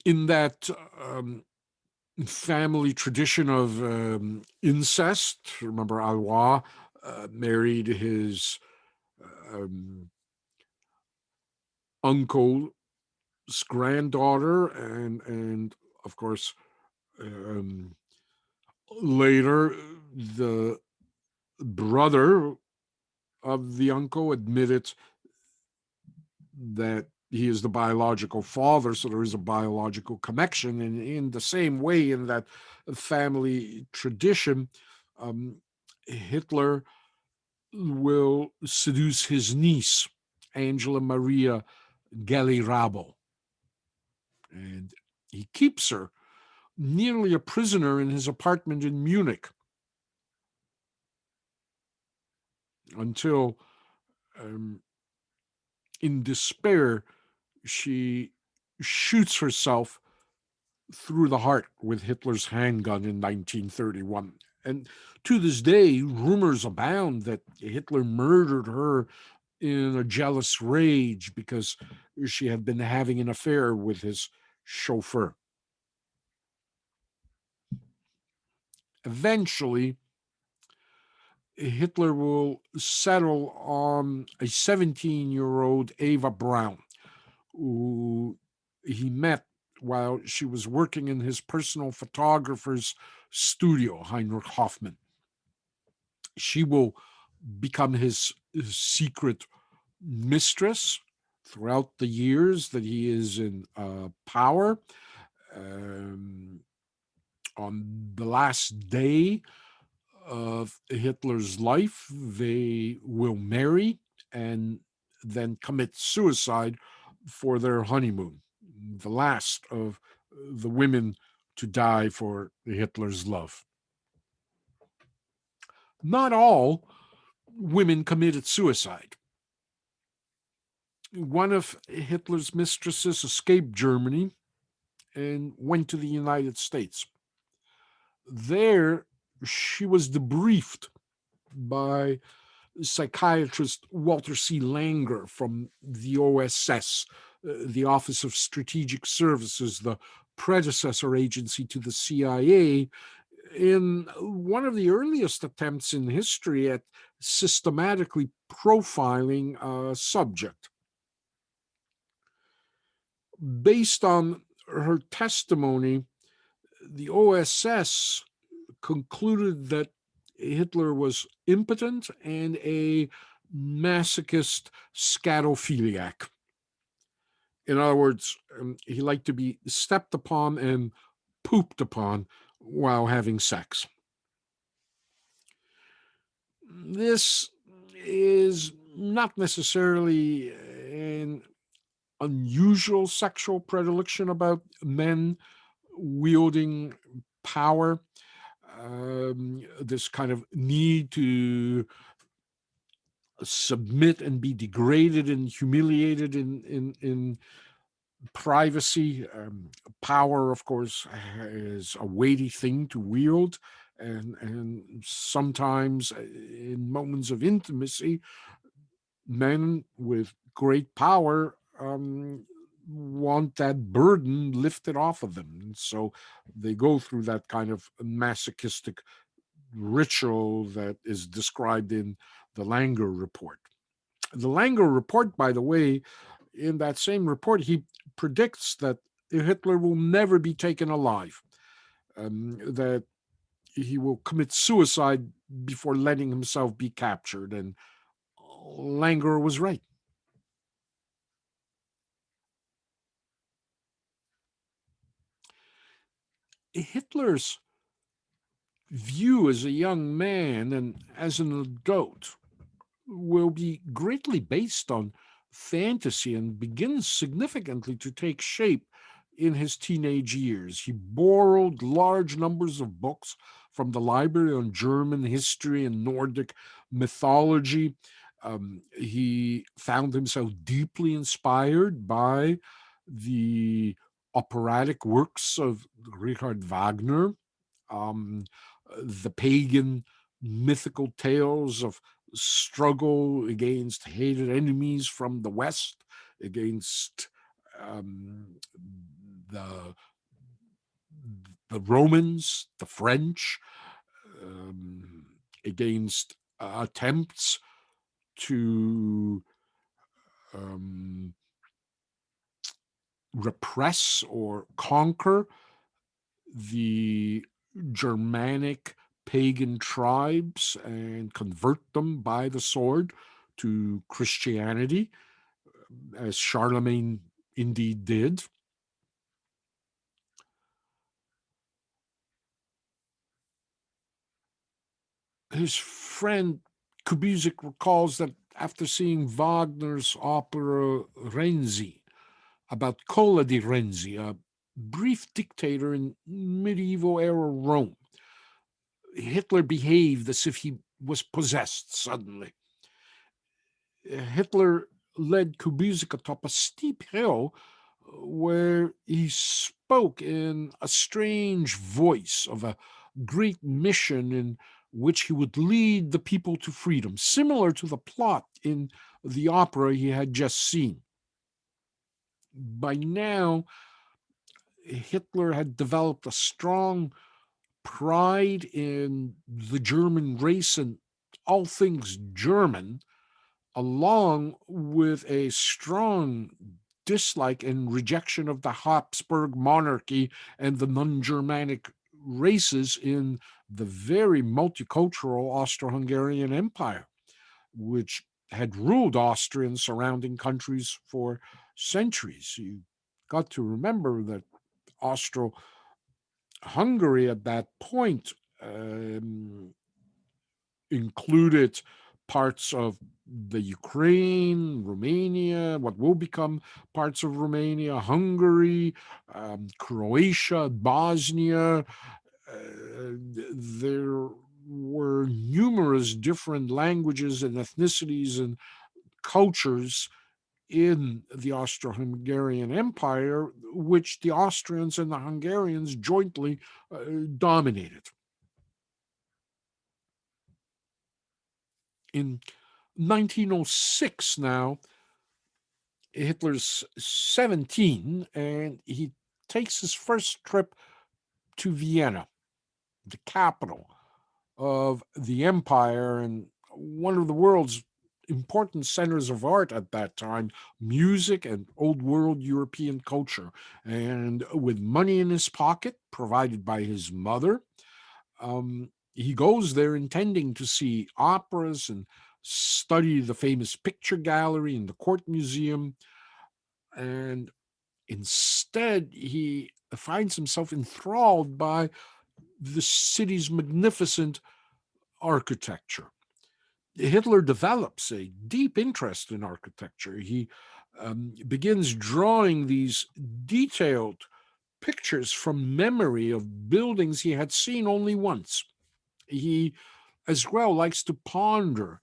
In that family tradition of incest, remember Alois married his um, uncle's granddaughter, and of course um, later the brother of the uncle admitted that he is the biological father, so there is a biological connection. And in the same way, in that family tradition, Hitler will seduce his niece, Angela Maria Gelli-Rabel, and he keeps her nearly a prisoner in his apartment in Munich until, in despair, she shoots herself through the heart with Hitler's handgun in 1931. And to this day, rumors abound that Hitler murdered her in a jealous rage because she had been having an affair with his chauffeur. Eventually, Hitler will settle on a 17-year-old Eva Braun, who he met while she was working in his personal photographer's studio, Heinrich Hoffmann. She will become his secret mistress throughout the years that he is in power. Um, on the last day of Hitler's life, they will marry and then commit suicide for their honeymoon, the last of the women to die for Hitler's love. Not all women committed suicide. One of Hitler's mistresses escaped Germany and went to the United States. There, she was debriefed by psychiatrist Walter C. Langer from the OSS, the Office of Strategic Services, the predecessor agency to the CIA, in one of the earliest attempts in history at systematically profiling a subject. Based on her testimony, the OSS concluded that Hitler was impotent and a masochist scatophiliac. In other words, he liked to be stepped upon and pooped upon while having sex. This is not necessarily an unusual sexual predilection about men wielding power. This kind of need to submit and be degraded and humiliated in privacy. Power, of course, is a weighty thing to wield, and sometimes in moments of intimacy, men with great power want that burden lifted off of them. And so they go through that kind of masochistic ritual that is described in the Langer report. The Langer report, by the way, in that same report, he predicts that Hitler will never be taken alive, that he will commit suicide before letting himself be captured. And Langer was right. Hitler's view as a young man and as an adult will be greatly based on fantasy and begins significantly to take shape in his teenage years. He borrowed large numbers of books from the library on German history and Nordic mythology. He found himself deeply inspired by the operatic works of Richard Wagner, um, the pagan mythical tales of struggle against hated enemies from the West, against um, the Romans, the French, um, against attempts to um, repress or conquer the Germanic pagan tribes and convert them by the sword to Christianity, as Charlemagne indeed did. His friend Kubizek recalls that after seeing Wagner's opera Renzi, about Cola di Renzi, a brief dictator in medieval era Rome, Hitler behaved as if he was possessed suddenly. Hitler led Kubizek atop a steep hill where he spoke in a strange voice of a great mission in which he would lead the people to freedom, similar to the plot in the opera he had just seen. By now, Hitler had developed a strong pride in the German race and all things German, along with a strong dislike and rejection of the Habsburg monarchy and the non Germanic races in the very multicultural Austro Hungarian Empire, which had ruled Austria and surrounding countries for centuries. You got to remember that Austro Hungary at that point included parts of the Ukraine, Romania, what will become parts of Romania, Hungary, Croatia, Bosnia. There were numerous different languages and ethnicities and cultures in the Austro-Hungarian Empire, which the Austrians and the Hungarians jointly dominated. In 1906 now, Hitler's 17, and he takes his first trip to Vienna, the capital of the empire and one of the world's important centers of art at that time, music and old world European culture. And with money in his pocket, provided by his mother, he goes there intending to see operas and study the famous picture gallery and the court museum. And instead, he finds himself enthralled by the city's magnificent architecture. Hitler develops a deep interest in architecture. He begins drawing these detailed pictures from memory of buildings he had seen only once. He, as well, likes to ponder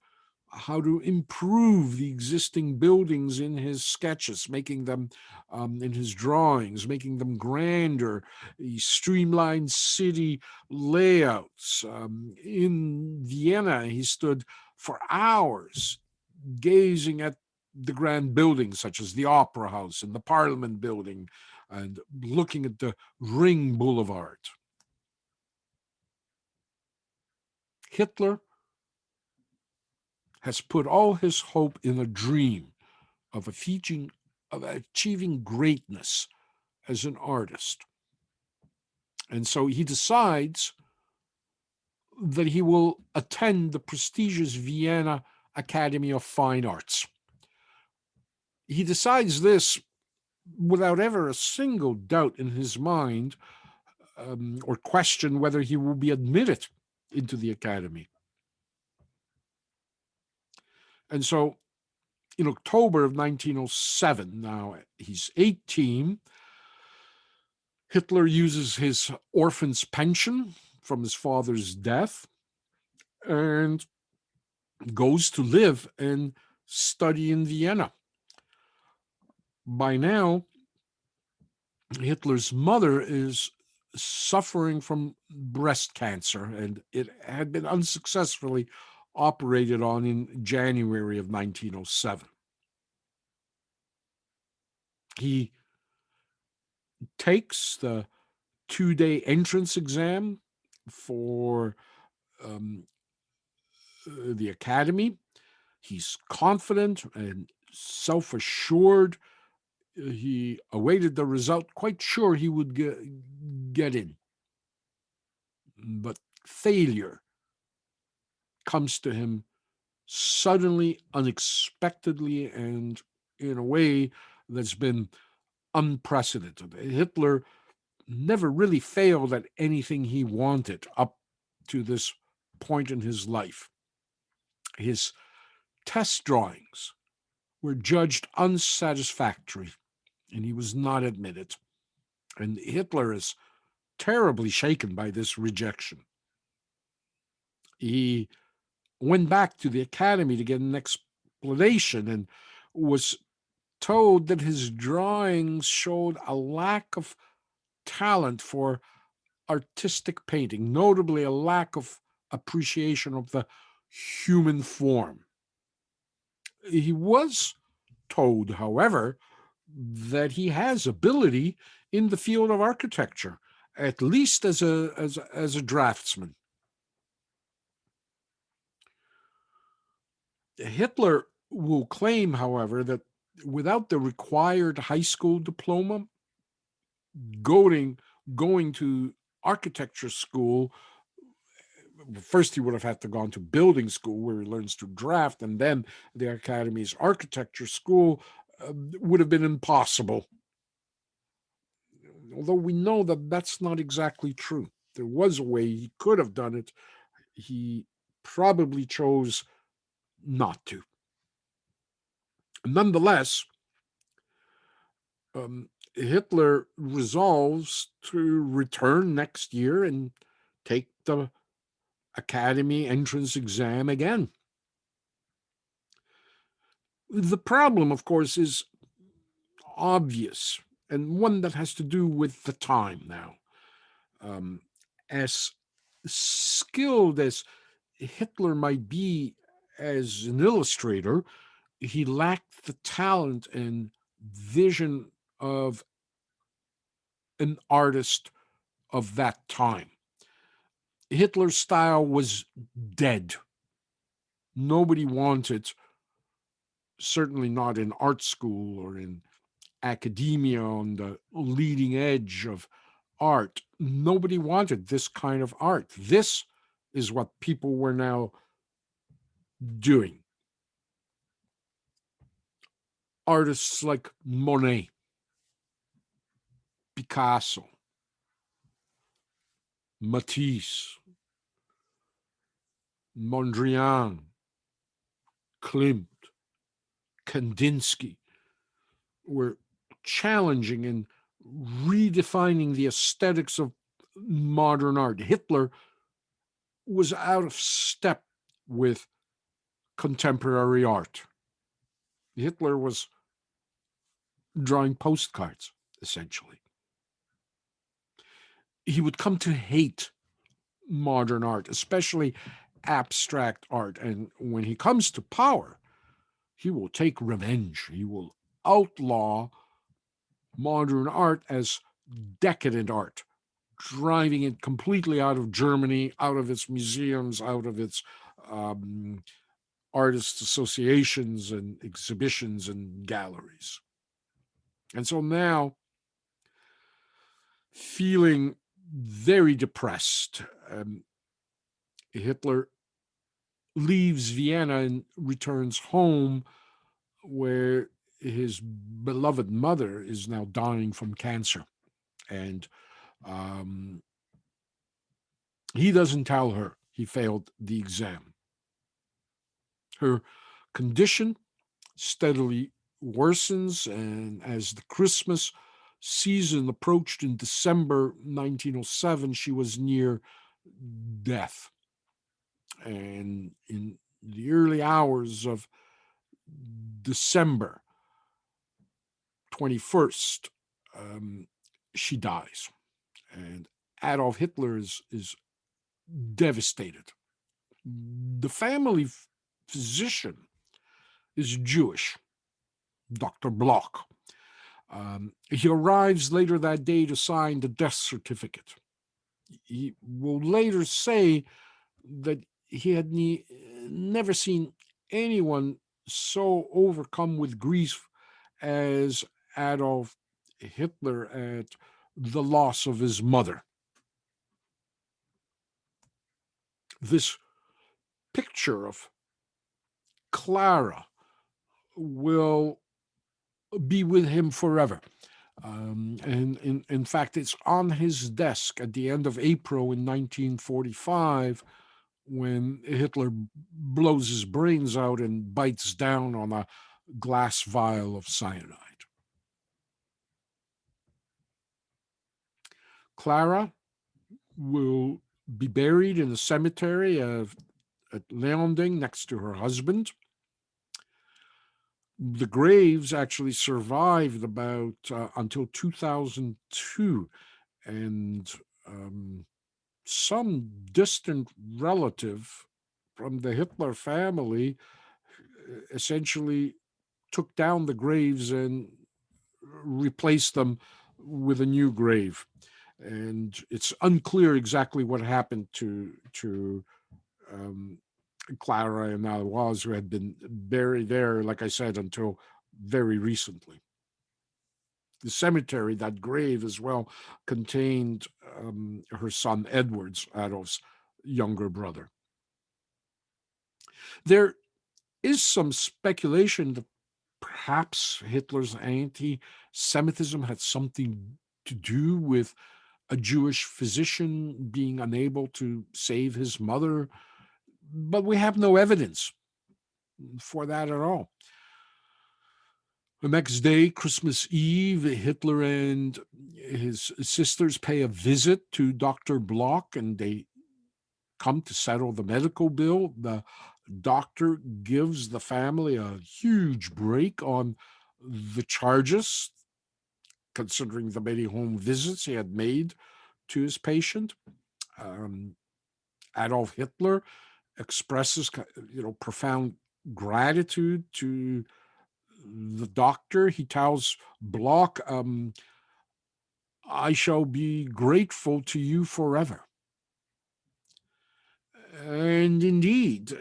how to improve the existing buildings in his sketches, making them in his drawings, making them grander. He streamlined city layouts. In Vienna, he stood for hours gazing at the grand buildings such as the Opera House and the Parliament Building and looking at the Ring Boulevard. Hitler has put all his hope in a dream of achieving greatness as an artist. And so he decides that he will attend the prestigious Vienna Academy of Fine Arts. He decides this without ever a single doubt in his mind or question whether he will be admitted into the academy. And so In October of 1907, now he's 18, Hitler uses his orphan's pension from his father's death and goes to live and study in Vienna. By now, Hitler's mother is suffering from breast cancer, and it had been unsuccessfully operated on in January of 1907. He takes the 2-day entrance exam for um, the academy. He's confident and self assured. He awaited the result, quite sure he would get in. But failure comes to him suddenly, unexpectedly, and in a way that's been unprecedented. Hitler never really failed at anything he wanted up to this point in his life. His test drawings were judged unsatisfactory, and he was not admitted. And Hitler is terribly shaken by this rejection. He went back to the academy to get an explanation and was told that his drawings showed a lack of talent for artistic painting, notably a lack of appreciation of the human form. He was told, however, that he has ability in the field of architecture, at least as a draftsman. Hitler will claim, however, that without the required high school diploma, going going to architecture school, first he would have had to gone to building school where he learns to draft, and then the academy's architecture school would have been impossible. Although we know that that's not exactly true. There was a way he could have done it. He probably chose not to. Nonetheless, Hitler resolves to return next year and take the academy entrance exam again. The problem, of course, is obvious, and one that has to do with the time now. As skilled as Hitler might be as an illustrator, he lacked the talent and vision of an artist of that time. Hitler's style was dead. Nobody wanted, certainly not in art school or in academia on the leading edge of art, nobody wanted this kind of art. This is what people were now doing. Artists like Monet, Picasso, Matisse, Mondrian, Klimt, Kandinsky were challenging and redefining the aesthetics of modern art. Hitler was out of step with contemporary art. Hitler was drawing postcards, essentially. He would come to hate modern art, especially abstract art. And when he comes to power, he will take revenge. He will outlaw modern art as decadent art, driving it completely out of Germany, out of its museums, out of its artist associations and exhibitions and galleries. And so now, feeling very depressed, Hitler leaves Vienna and returns home, where his beloved mother is now dying from cancer. And he doesn't tell her he failed the exam. Her condition steadily worsens, and as the Christmas season approached in December 1907, she was near death. And in the early hours of December 21st, she dies. And Adolf Hitler is devastated. The family physician is Jewish, Dr. Bloch. He arrives later that day to sign the death certificate. He will later say that he had never seen anyone so overcome with grief as Adolf Hitler at the loss of his mother. This picture of Clara will be with him forever. And in fact, it's on his desk at the end of April in 1945 when Hitler blows his brains out and bites down on a glass vial of cyanide. Clara will be buried in the cemetery at Leonding next to her husband. The graves actually survived about until 2002, and some distant relative from the Hitler family essentially took down the graves and replaced them with a new grave. And it's unclear exactly what happened to Clara and Alois, who had been buried there, like I said, until very recently. The cemetery, that grave as well, contained her son Edward's, Adolf's younger brother. There is some speculation that perhaps Hitler's anti-Semitism had something to do with a Jewish physician being unable to save his mother, but we have no evidence for that at all. The next day, Christmas Eve, Hitler and his sisters pay a visit to Dr. Bloch, and they come to settle the medical bill. The doctor gives the family a huge break on the charges, considering the many home visits he had made to his patient. Adolf Hitler expresses, profound gratitude to the doctor. He tells Bloch, I shall be grateful to you forever. And indeed,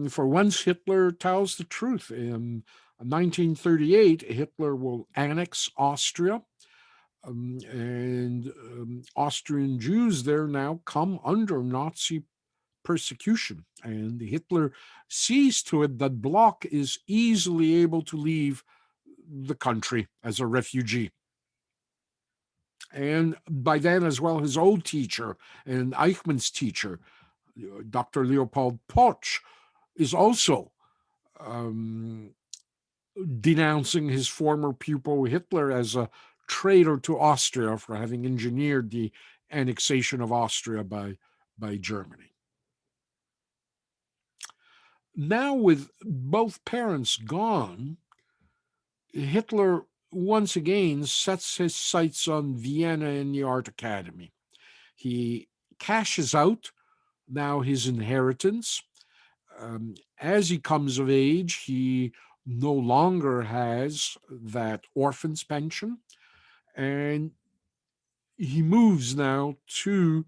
for once, Hitler tells the truth. In 1938, Hitler will annex Austria, and Austrian Jews there now come under Nazi persecution. And Hitler sees to it that Bloch is easily able to leave the country as a refugee. And by then, as well, his old teacher and Eichmann's teacher, Dr. Leopold Potsch, is also denouncing his former pupil Hitler as a traitor to Austria for having engineered the annexation of Austria by Germany. Now, with both parents gone, Hitler once again sets his sights on Vienna and the Art Academy. He cashes out now his inheritance. As he comes of age, he no longer has that orphan's pension, and he moves now to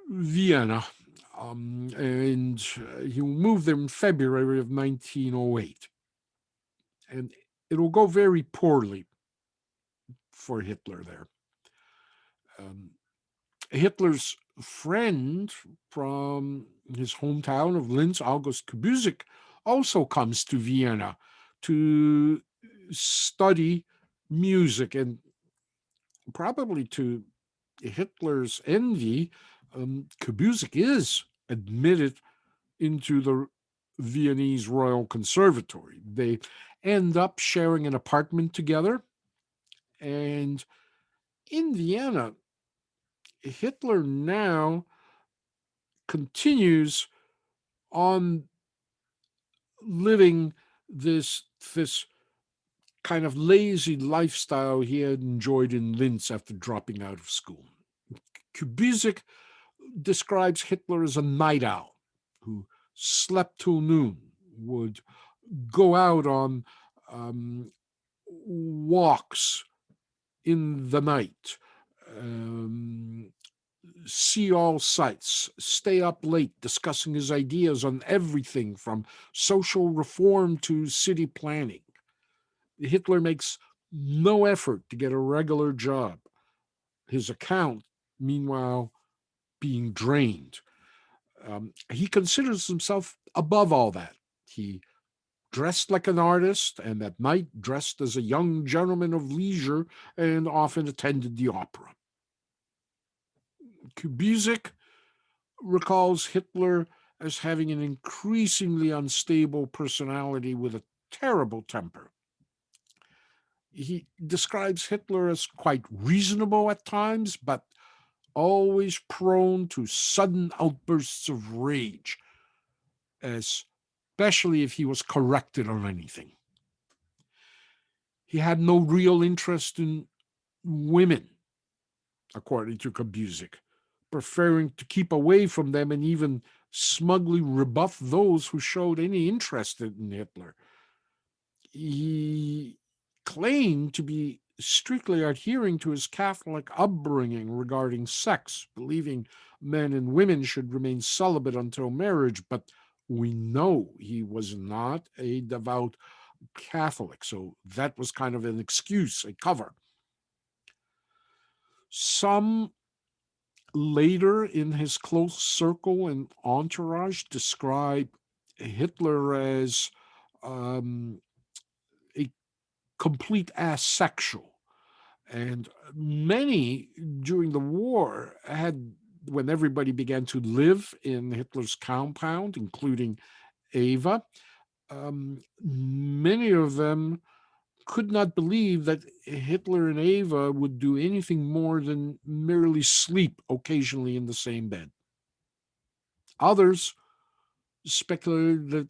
Vienna, and he will move there in February of 1908. And it'll go very poorly for Hitler there. Hitler's friend from his hometown of Linz, August Kubusek, also comes to Vienna to study music, and probably to Hitler's envy, Kubusek is admitted into the Viennese Royal Conservatory. They end up sharing an apartment together. And in Vienna, Hitler now continues on living this kind of lazy lifestyle he had enjoyed in Linz after dropping out of school. Kubizek describes Hitler as a night owl who slept till noon, would go out on walks in the night, um, see all sights, stay up late discussing his ideas on everything from social reform to city planning. Hitler makes no effort to get a regular job. His account, meanwhile, being drained. He considers himself above all that. He dressed like an artist, and at night dressed as a young gentleman of leisure and often attended the opera. Kubizek recalls Hitler as having an increasingly unstable personality with a terrible temper. He describes Hitler as quite reasonable at times, but always prone to sudden outbursts of rage, especially if he was corrected on anything. He had no real interest in women, according to Kubizek, preferring to keep away from them and even smugly rebuff those who showed any interest in Hitler. He claimed to be strictly adhering to his Catholic upbringing regarding sex, believing men and women should remain celibate until marriage, but we know he was not a devout Catholic, so that was kind of an excuse, a cover. Some later in his close circle and entourage describe Hitler as um, a complete asexual. And many during the war had, when everybody began to live in Hitler's compound, including Eva, many of them could not believe that Hitler and Eva would do anything more than merely sleep occasionally in the same bed. Others speculated that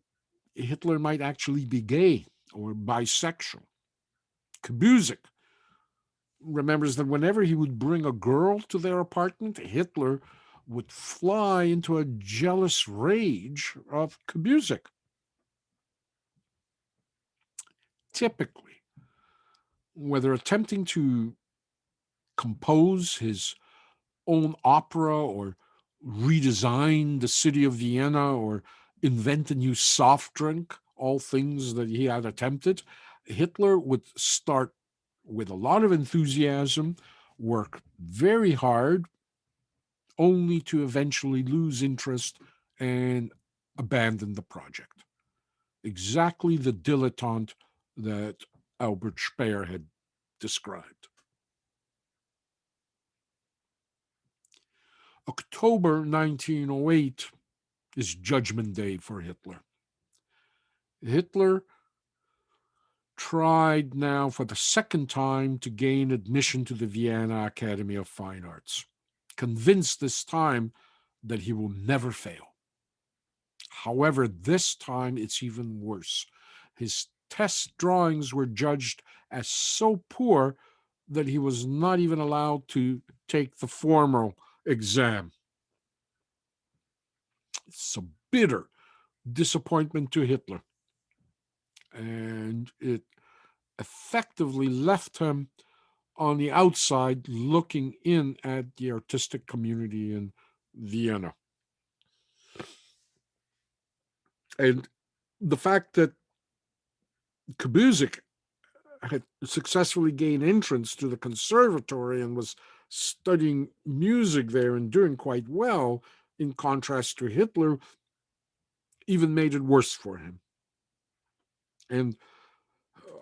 Hitler might actually be gay or bisexual. Kubizek remembers that whenever he would bring a girl to their apartment, Hitler would fly into a jealous rage of Kubizek. Typically, whether attempting to compose his own opera or redesign the city of Vienna or invent a new soft drink, all things that he had attempted, Hitler would start with a lot of enthusiasm, work very hard, only to eventually lose interest and abandon the project. Exactly the dilettante that Albert Speer had described. October 1908 is Judgment Day for Hitler. Hitler tried now for the second time to gain admission to the Vienna Academy of Fine Arts, convinced this time that he will never fail. However, this time it's even worse. His test drawings were judged as so poor that he was not even allowed to take the formal exam. It's a bitter disappointment to Hitler, and it effectively left him on the outside looking in at the artistic community in Vienna. And the fact that Kubizek had successfully gained entrance to the conservatory and was studying music there and doing quite well, in contrast to Hitler, even made it worse for him. And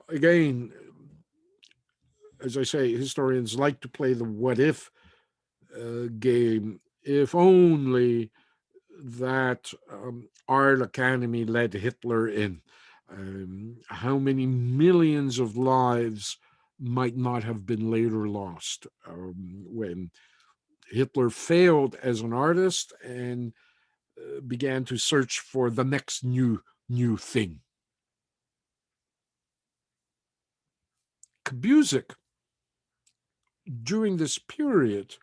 again, as I say, historians like to play the what if game. If only that art academy let Hitler in. How many millions of lives might not have been later lost when Hitler failed as an artist and began to search for the next new thing. Kubusik, during this period,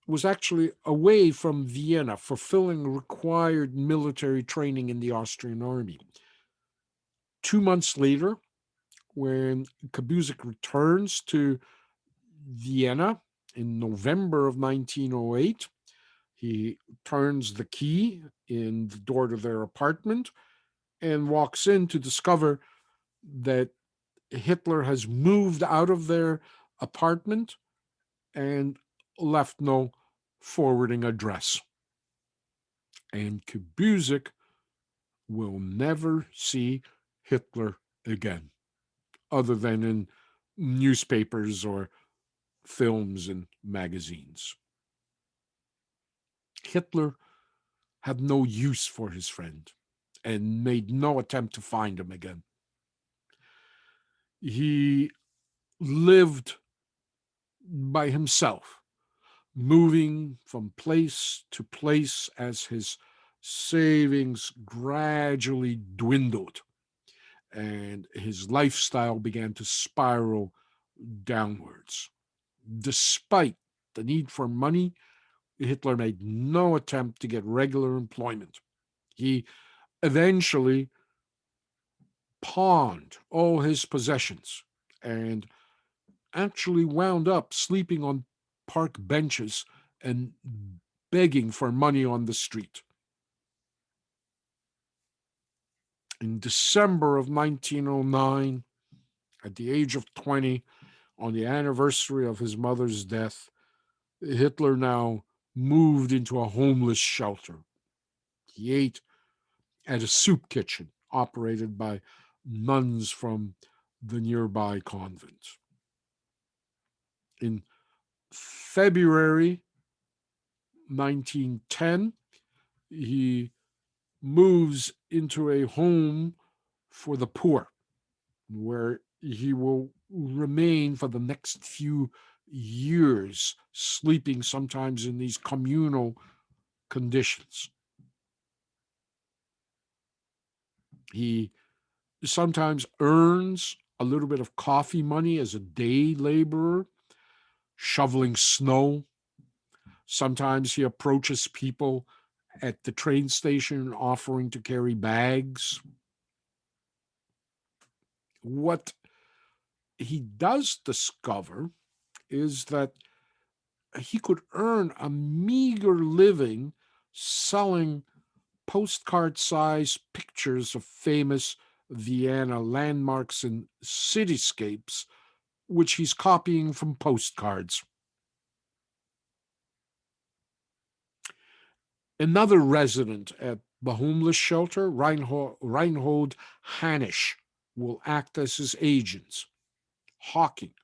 was actually away from Vienna, fulfilling required military training in the Austrian army. 2 months later, when Kubusik returns to Vienna in November of 1908, he turns the key in the door to their apartment and walks in to discover that Hitler has moved out of their apartment and left no forwarding address. And Kubusik will never see Hitler again, other than in newspapers or films and magazines. Hitler had no use for his friend and made no attempt to find him again. He lived by himself, moving from place to place as his savings gradually dwindled and his lifestyle began to spiral downwards. Despite the need for money, Hitler made no attempt to get regular employment. He eventually pawned all his possessions and actually wound up sleeping on park benches and begging for money on the street. In December of 1909, at the age of 20, on the anniversary of his mother's death, Hitler now moved into a homeless shelter. He ate at a soup kitchen operated by nuns from the nearby convent. In February 1910, he moves into a home for the poor, where he will remain for the next few years, sleeping sometimes in these communal conditions. He sometimes earns a little bit of coffee money as a day laborer, shoveling snow. Sometimes he approaches people at the train station offering to carry bags. What he does discover is that he could earn a meager living selling postcard sized pictures of famous Vienna landmarks and cityscapes, which he's copying from postcards. Another resident at the homeless shelter, Reinhold Hanisch, will act as his agents, hawking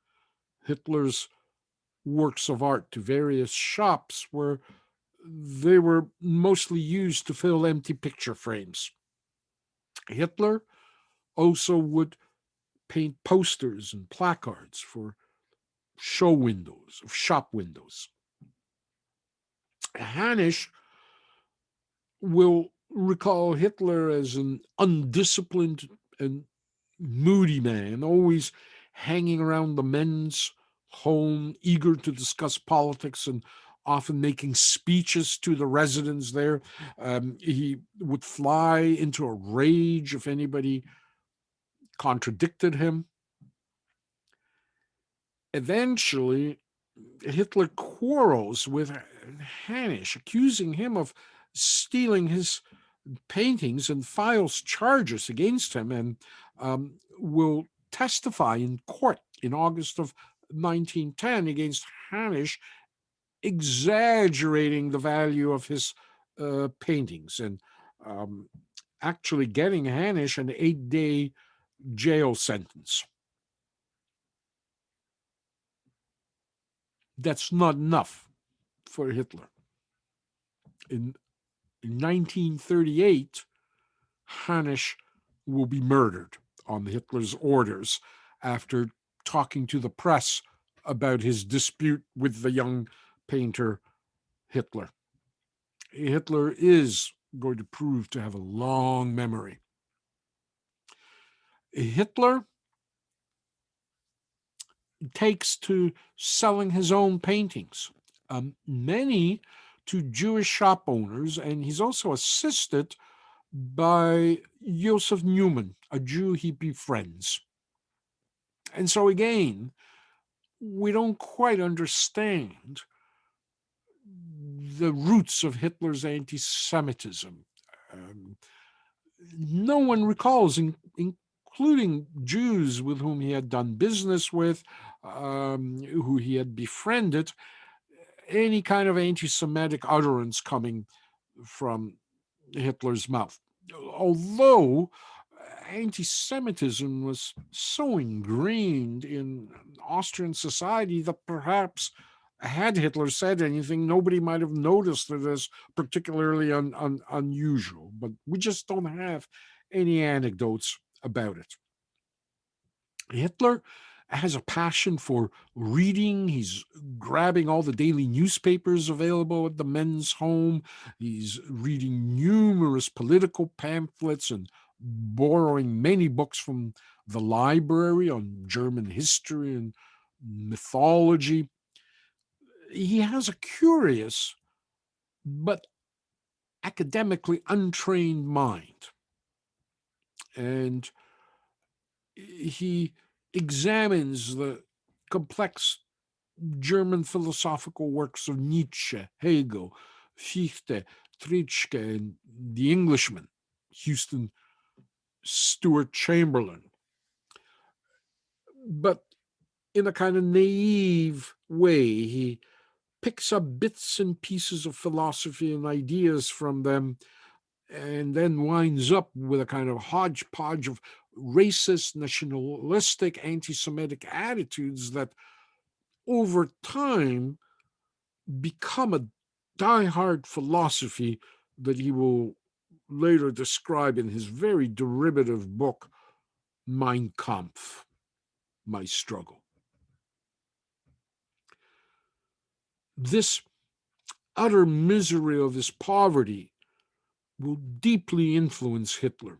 Hitler's works of art to various shops where they were mostly used to fill empty picture frames. Hitler also would paint posters and placards for shop windows. Hanisch will recall Hitler as an undisciplined and moody man, always hanging around the men's home, eager to discuss politics and often making speeches to the residents there. He would fly into a rage if anybody contradicted him. Eventually, Hitler quarrels with Hanisch, accusing him of stealing his paintings and files charges against him, and will testify in court in August of 1910 against Hanisch, exaggerating the value of his paintings and actually getting Hanisch an 8-day jail sentence. That's not enough for Hitler. In In 1938, Hanisch will be murdered on Hitler's orders after talking to the press about his dispute with the young painter Hitler. Hitler is going to prove to have a long memory. Hitler takes to selling his own paintings, many to Jewish shop owners, and he's also assisted by Joseph Newman, a Jew he befriends. And so again, we don't quite understand the roots of Hitler's anti-Semitism. Um, no one recalls, including Jews with whom he had done business with, who he had befriended, any kind of anti-Semitic utterance coming from Hitler's mouth. Although anti-Semitism was so ingrained in Austrian society that perhaps had Hitler said anything, nobody might have noticed it as particularly unusual. But we just don't have any anecdotes about it. Hitler has a passion for reading. He's grabbing all the daily newspapers available at the men's home. He's reading numerous political pamphlets and borrowing many books from the library on German history and mythology. He has a curious but academically untrained mind. And he examines the complex German philosophical works of Nietzsche, Hegel, Fichte, Treitschke, and the Englishman, Houston Stewart Chamberlain. But in a kind of naive way, he picks up bits and pieces of philosophy and ideas from them, and then winds up with a kind of hodgepodge of racist, nationalistic, anti-Semitic attitudes that over time become a diehard philosophy that he will later describe in his very derivative book, Mein Kampf, My Struggle. This utter misery of his poverty will deeply influence Hitler.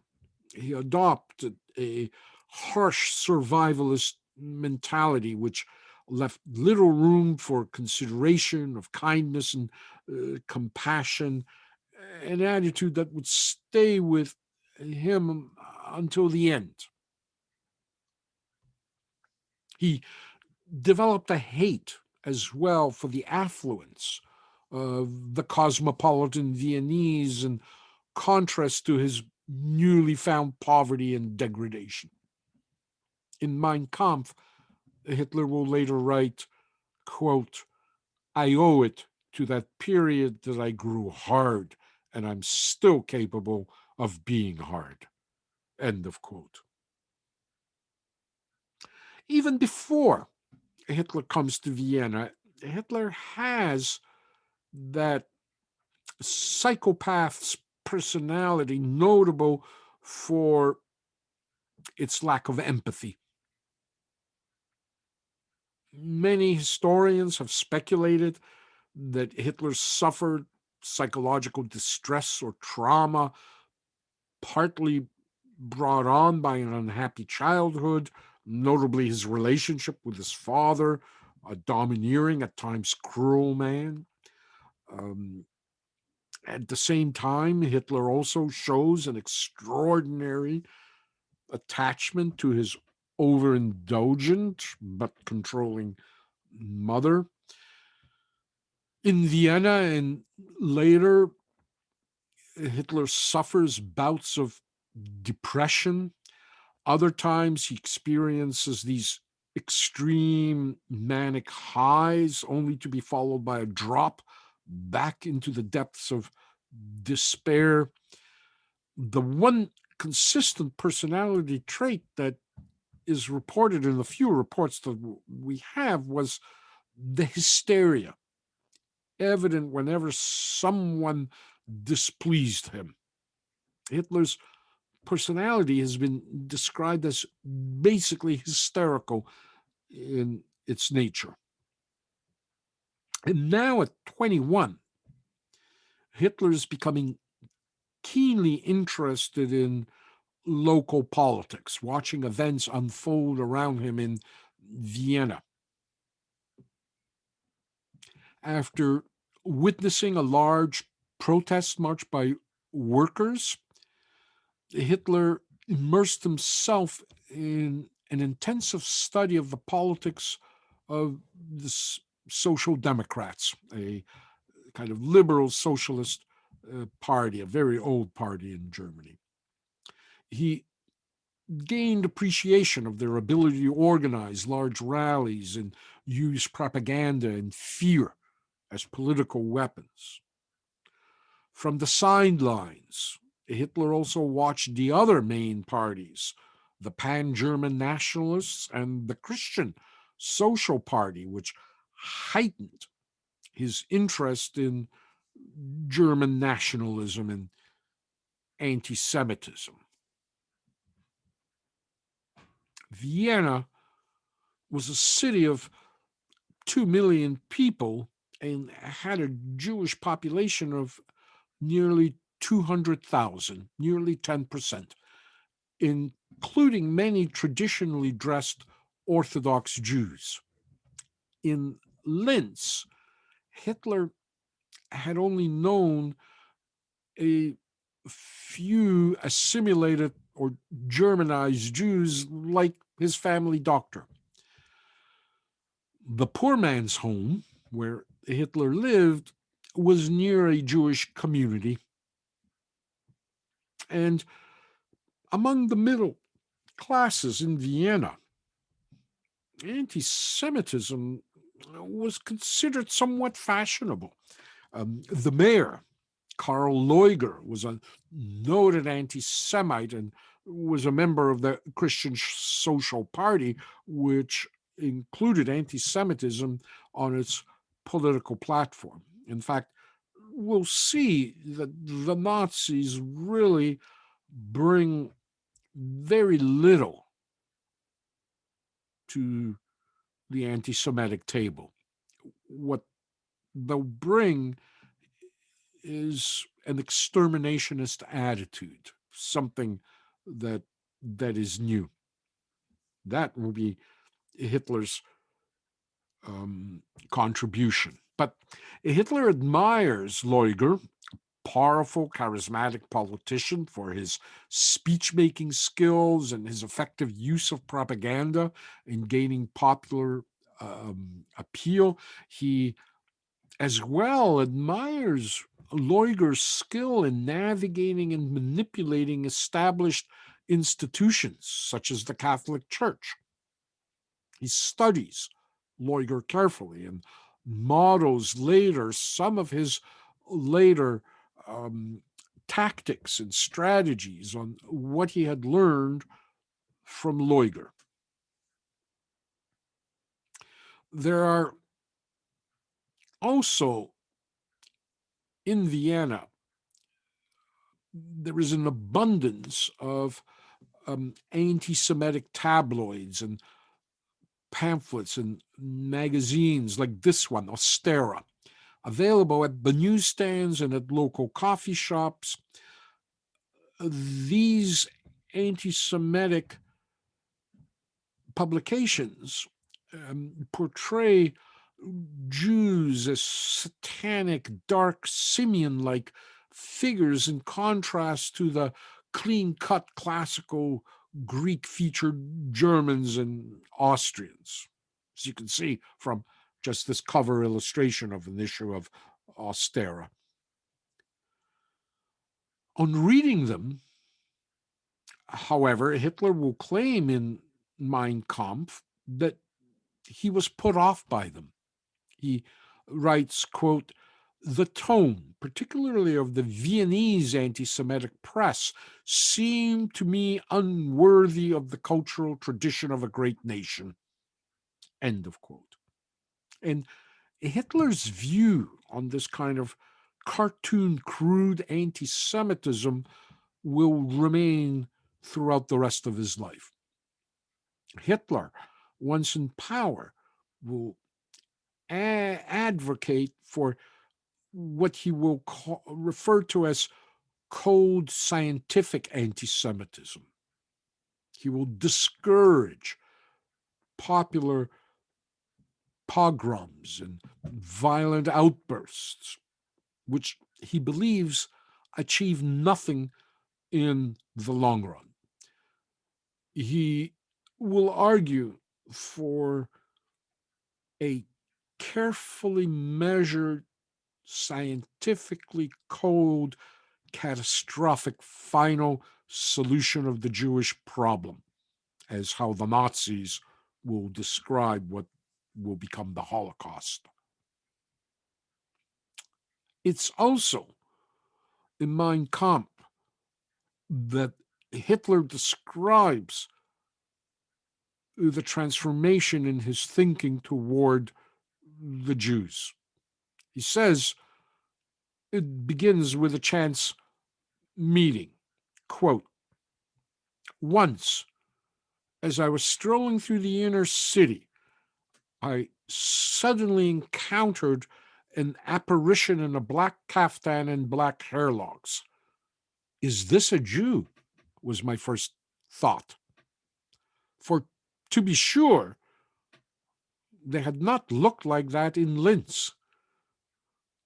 He adopted a harsh survivalist mentality, which left little room for consideration of kindness and compassion, an attitude that would stay with him until the end. He developed a hate as well for the affluence of the cosmopolitan Viennese, in contrast to his newly found poverty and degradation. In Mein Kampf, Hitler will later write, quote, "I owe it to that period that I grew hard, and I'm still capable of being hard," end of quote. Even before Hitler comes to Vienna, Hitler has that psychopath's personality notable for its lack of empathy. Many historians have speculated that Hitler suffered psychological distress or trauma, partly brought on by an unhappy childhood, notably his relationship with his father, a domineering, at times cruel man. At the same time, Hitler also shows an extraordinary attachment to his overindulgent but controlling mother. In Vienna and later, Hitler suffers bouts of depression. Other times, he experiences these extreme manic highs, only to be followed by a drop back into the depths of despair. The one consistent personality trait that is reported in the few reports that we have was the hysteria, evident whenever someone displeased him. Hitler's personality has been described as basically hysterical in its nature. And now at 21, Hitler is becoming keenly interested in local politics, watching events unfold around him in Vienna. After witnessing a large protest march by workers, Hitler immersed himself in an intensive study of the politics of the Social Democrats, a kind of liberal socialist party, a very old party in Germany. He gained appreciation of their ability to organize large rallies and use propaganda and fear as political weapons. From the sidelines, Hitler also watched the other main parties, the Pan-German Nationalists and the Christian Social Party, which heightened his interest in German nationalism and anti-Semitism. Vienna was a city of 2 million people and had a Jewish population of nearly 200,000, nearly 10%, including many traditionally dressed Orthodox Jews. In Linz, Hitler had only known a few assimilated or Germanized Jews like his family doctor. The poor man's home, where Hitler lived, was near a Jewish community. And among the middle classes in Vienna, anti-Semitism was considered somewhat fashionable. The mayor, Karl Leuger, was a noted anti-Semite and was a member of the Christian Social Party, which included anti-Semitism on its political platform. In fact, we'll see that the Nazis really bring very little to the anti-Semitic table. What they'll bring is an exterminationist attitude, something that is new. That will be Hitler's contribution. But Hitler admires Leuger, powerful, charismatic politician, for his speech-making skills and his effective use of propaganda in gaining popular appeal. He as well admires Leuger's skill in navigating and manipulating established institutions, such as the Catholic Church. He studies Leuger carefully and models later some of his later tactics and strategies on what he had learned from Leuger. There are also in Vienna, there is an abundance of anti-Semitic tabloids and pamphlets and magazines like this one, Ostera, available at the newsstands and at local coffee shops. These anti-Semitic publications portray Jews as satanic, dark, simian-like figures in contrast to the clean-cut, classical, Greek-featured Germans and Austrians, as you can see from just this cover illustration of an issue of Ostera. On reading them, however, Hitler will claim in Mein Kampf that he was put off by them. He writes, quote, "The tone, particularly of the Viennese anti-Semitic press, seemed to me unworthy of the cultural tradition of a great nation," end of quote. And Hitler's view on this kind of cartoon, crude anti Semitism will remain throughout the rest of his life. Hitler, once in power, will advocate for what he will refer to as cold scientific anti Semitism. He will discourage popular pogroms and violent outbursts, which he believes achieve nothing in the long run. He will argue for a carefully measured, scientifically cold, catastrophic final solution of the Jewish problem, as how the Nazis will describe what will become the Holocaust. It's also in Mein Kampf that Hitler describes the transformation in his thinking toward the Jews. He says it begins with a chance meeting. Quote, once, as I was strolling through the inner city, I suddenly encountered an apparition in a black kaftan and black hairlocks. Is this a Jew? Was my first thought. For to be sure, they had not looked like that in Linz.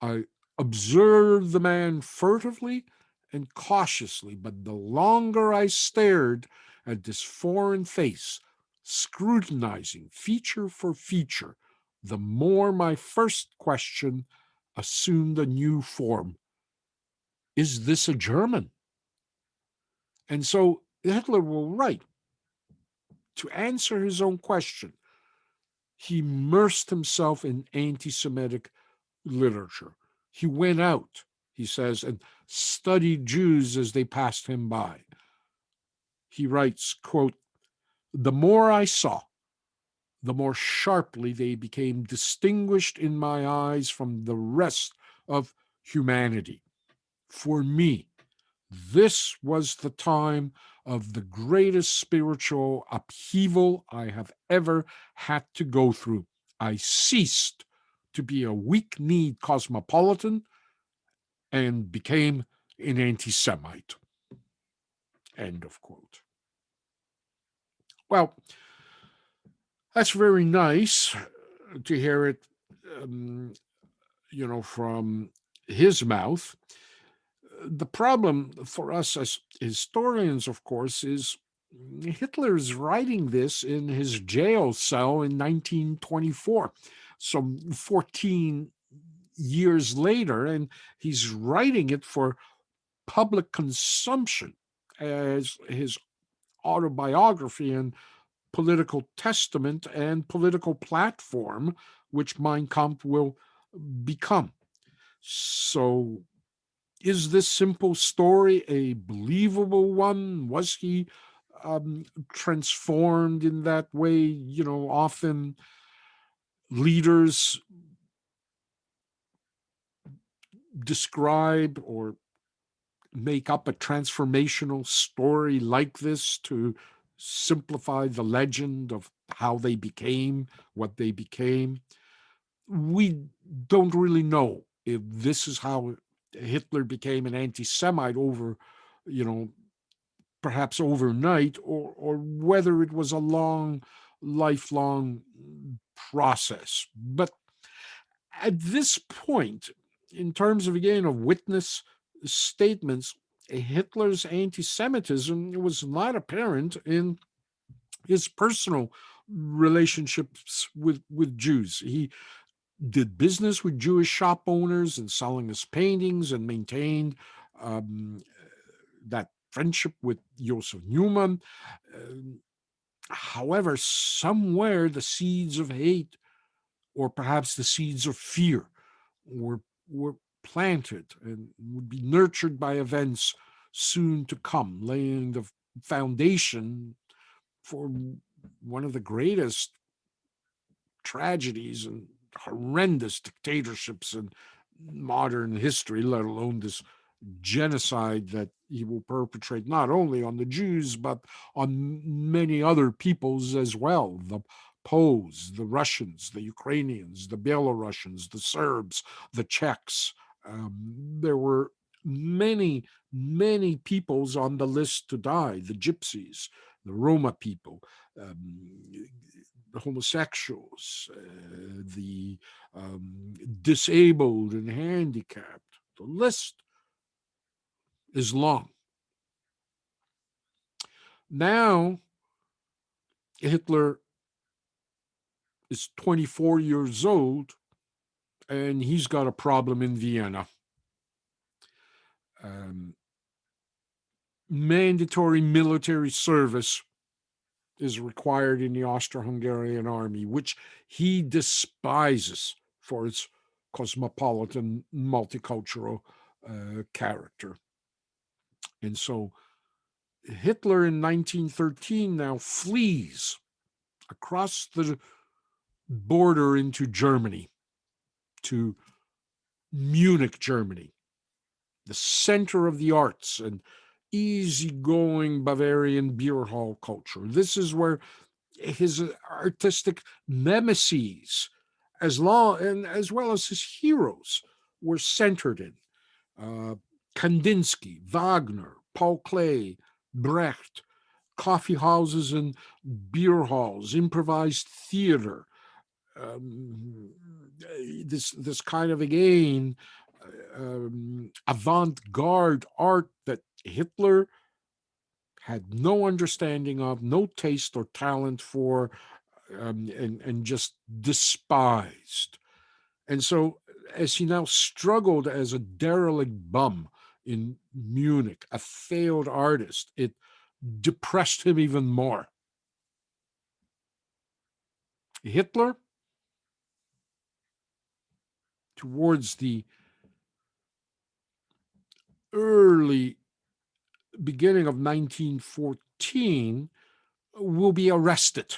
I observed the man furtively and cautiously, but the longer I stared at this foreign face, scrutinizing feature for feature, the more my first question assumed a new form. Is this a German? And so Hitler will write to answer his own question. He immersed himself in anti Semitic literature. He went out, he says, and studied Jews as they passed him by. He writes, quote, the more I saw, the more sharply they became distinguished in my eyes from the rest of humanity. For me, this was the time of the greatest spiritual upheaval I have ever had to go through. I ceased to be a weak-kneed cosmopolitan and became an anti-Semite. End of quote. Well, that's very nice to hear it, from his mouth. The problem for us as historians, of course, is Hitler is writing this in his jail cell in 1924, some 14 years later, and he's writing it for public consumption as his autobiography and political testament and political platform, which Mein Kampf will become. So, is this simple story a believable one? Was he transformed in that way? Often leaders describe or make up a transformational story like this to simplify the legend of how they became what they became. We don't really know if this is how Hitler became an anti-Semite over, perhaps overnight, or whether it was a long, lifelong process. But at this point, in terms of, again, of witness statements, Hitler's anti-Semitism was not apparent in his personal relationships with Jews. He did business with Jewish shop owners and selling his paintings and maintained that friendship with Joseph Newman. However, somewhere the seeds of hate, or perhaps the seeds of fear, were planted and would be nurtured by events soon to come, laying the foundation for one of the greatest tragedies and horrendous dictatorships in modern history, let alone this genocide that he will perpetrate not only on the Jews, but on many other peoples as well. The Poles, the Russians, the Ukrainians, the Belarusians, the Serbs, the Czechs. There were many, many peoples on the list to die: the Gypsies, the Roma people, the homosexuals, the disabled and handicapped. The list is long. Now, Hitler is 24 years old and he's got a problem in Vienna. Um, Mandatory military service is required in the Austro-Hungarian army, which he despises for its cosmopolitan, multicultural character. And so Hitler in 1913 now flees across the border into Germany, to Munich, Germany, the center of the arts and easygoing Bavarian beer hall culture. This is where his artistic nemesis, as well as his heroes, were centered in. Uh, Kandinsky, Wagner, Paul Klee, Brecht, coffee houses and beer halls, improvised theater, this kind of, again, avant-garde art that Hitler had no understanding of, no taste or talent for, and just despised. And so, as he now struggled as a derelict bum in Munich, a failed artist, it depressed him even more. Hitler, towards the early beginning of 1914, will be arrested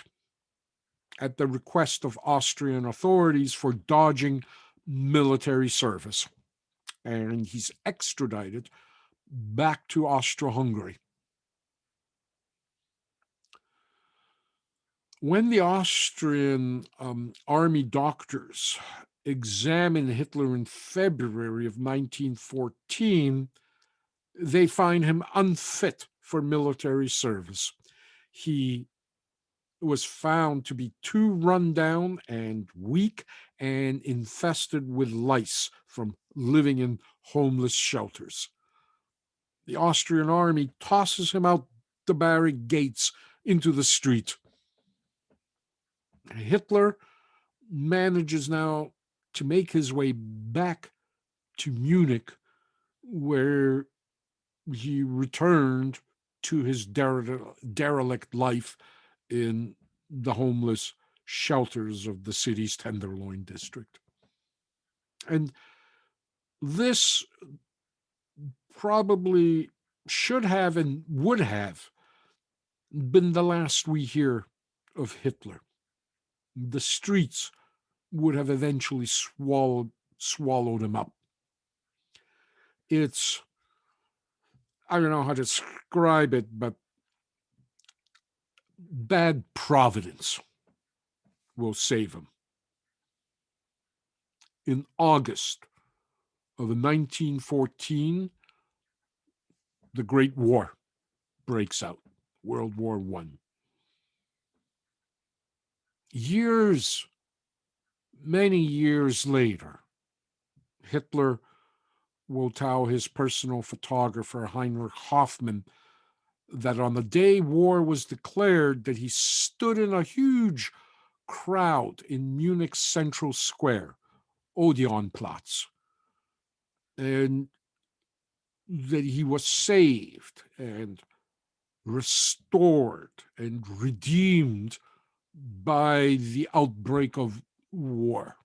at the request of Austrian authorities for dodging military service. And he's extradited back to Austro-Hungary. When the Austrian army doctors examine Hitler in February of 1914, they find him unfit for military service. He was found to be too run down and weak and infested with lice from living in homeless shelters. The Austrian army tosses him out the barrack gates into the street. Hitler manages now to make his way back to Munich, where he returned to his derelict life in the homeless shelters of the city's Tenderloin district. And this probably should have and would have been the last we hear of Hitler. The streets would have eventually swallowed him up. It's, I don't know how to describe it, but bad providence will save him. In August of 1914, the Great War breaks out, World War I. Years, many years later, Hitler will tell his personal photographer, Heinrich Hoffmann, that on the day war was declared, that he stood in a huge crowd in Munich's central square, Odeonplatz, and that he was saved and restored and redeemed by the outbreak of war.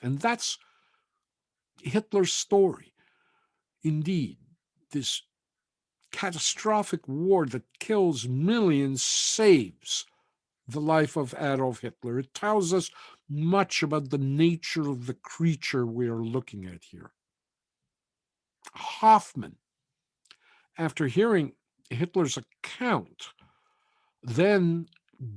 And that's Hitler's story. Indeed, this catastrophic war that kills millions saves the life of Adolf Hitler. It tells us much about the nature of the creature we are looking at here. Hoffman, after hearing Hitler's account, then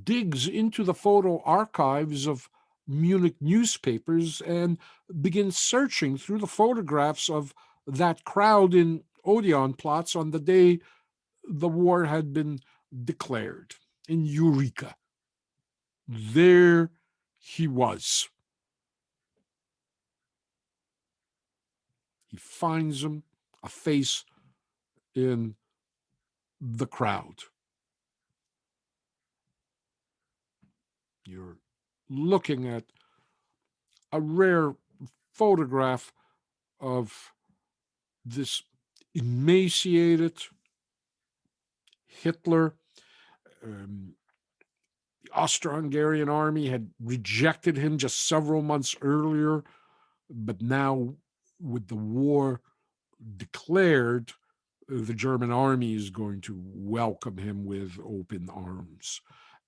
digs into the photo archives of Munich newspapers and begins searching through the photographs of that crowd in Odeonplatz on the day the war had been declared in Eureka. There he was. He finds him, a face in the crowd. You're looking at a rare photograph of this emaciated Hitler. The Austro-Hungarian army had rejected him just several months earlier, but now, with the war declared, the German army is going to welcome him with open arms.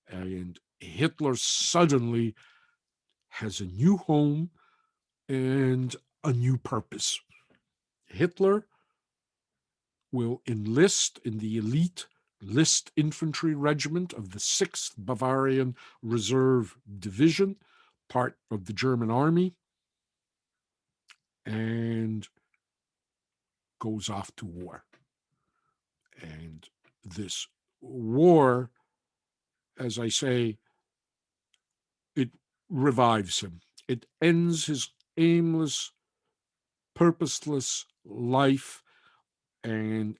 And Hitler suddenly has a new home and a new purpose. Hitler will enlist in the elite List Infantry Regiment of the 6th Bavarian Reserve Division, part of the German army, and goes off to war. And this war, as I say, it revives him. It ends his aimless, purposeless life, and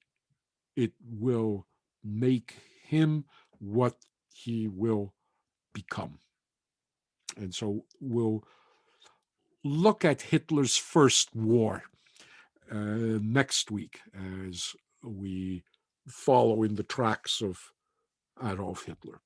it will make him what he will become. And so we'll look at Hitler's first war next week as we follow in the tracks of Adolf Hitler.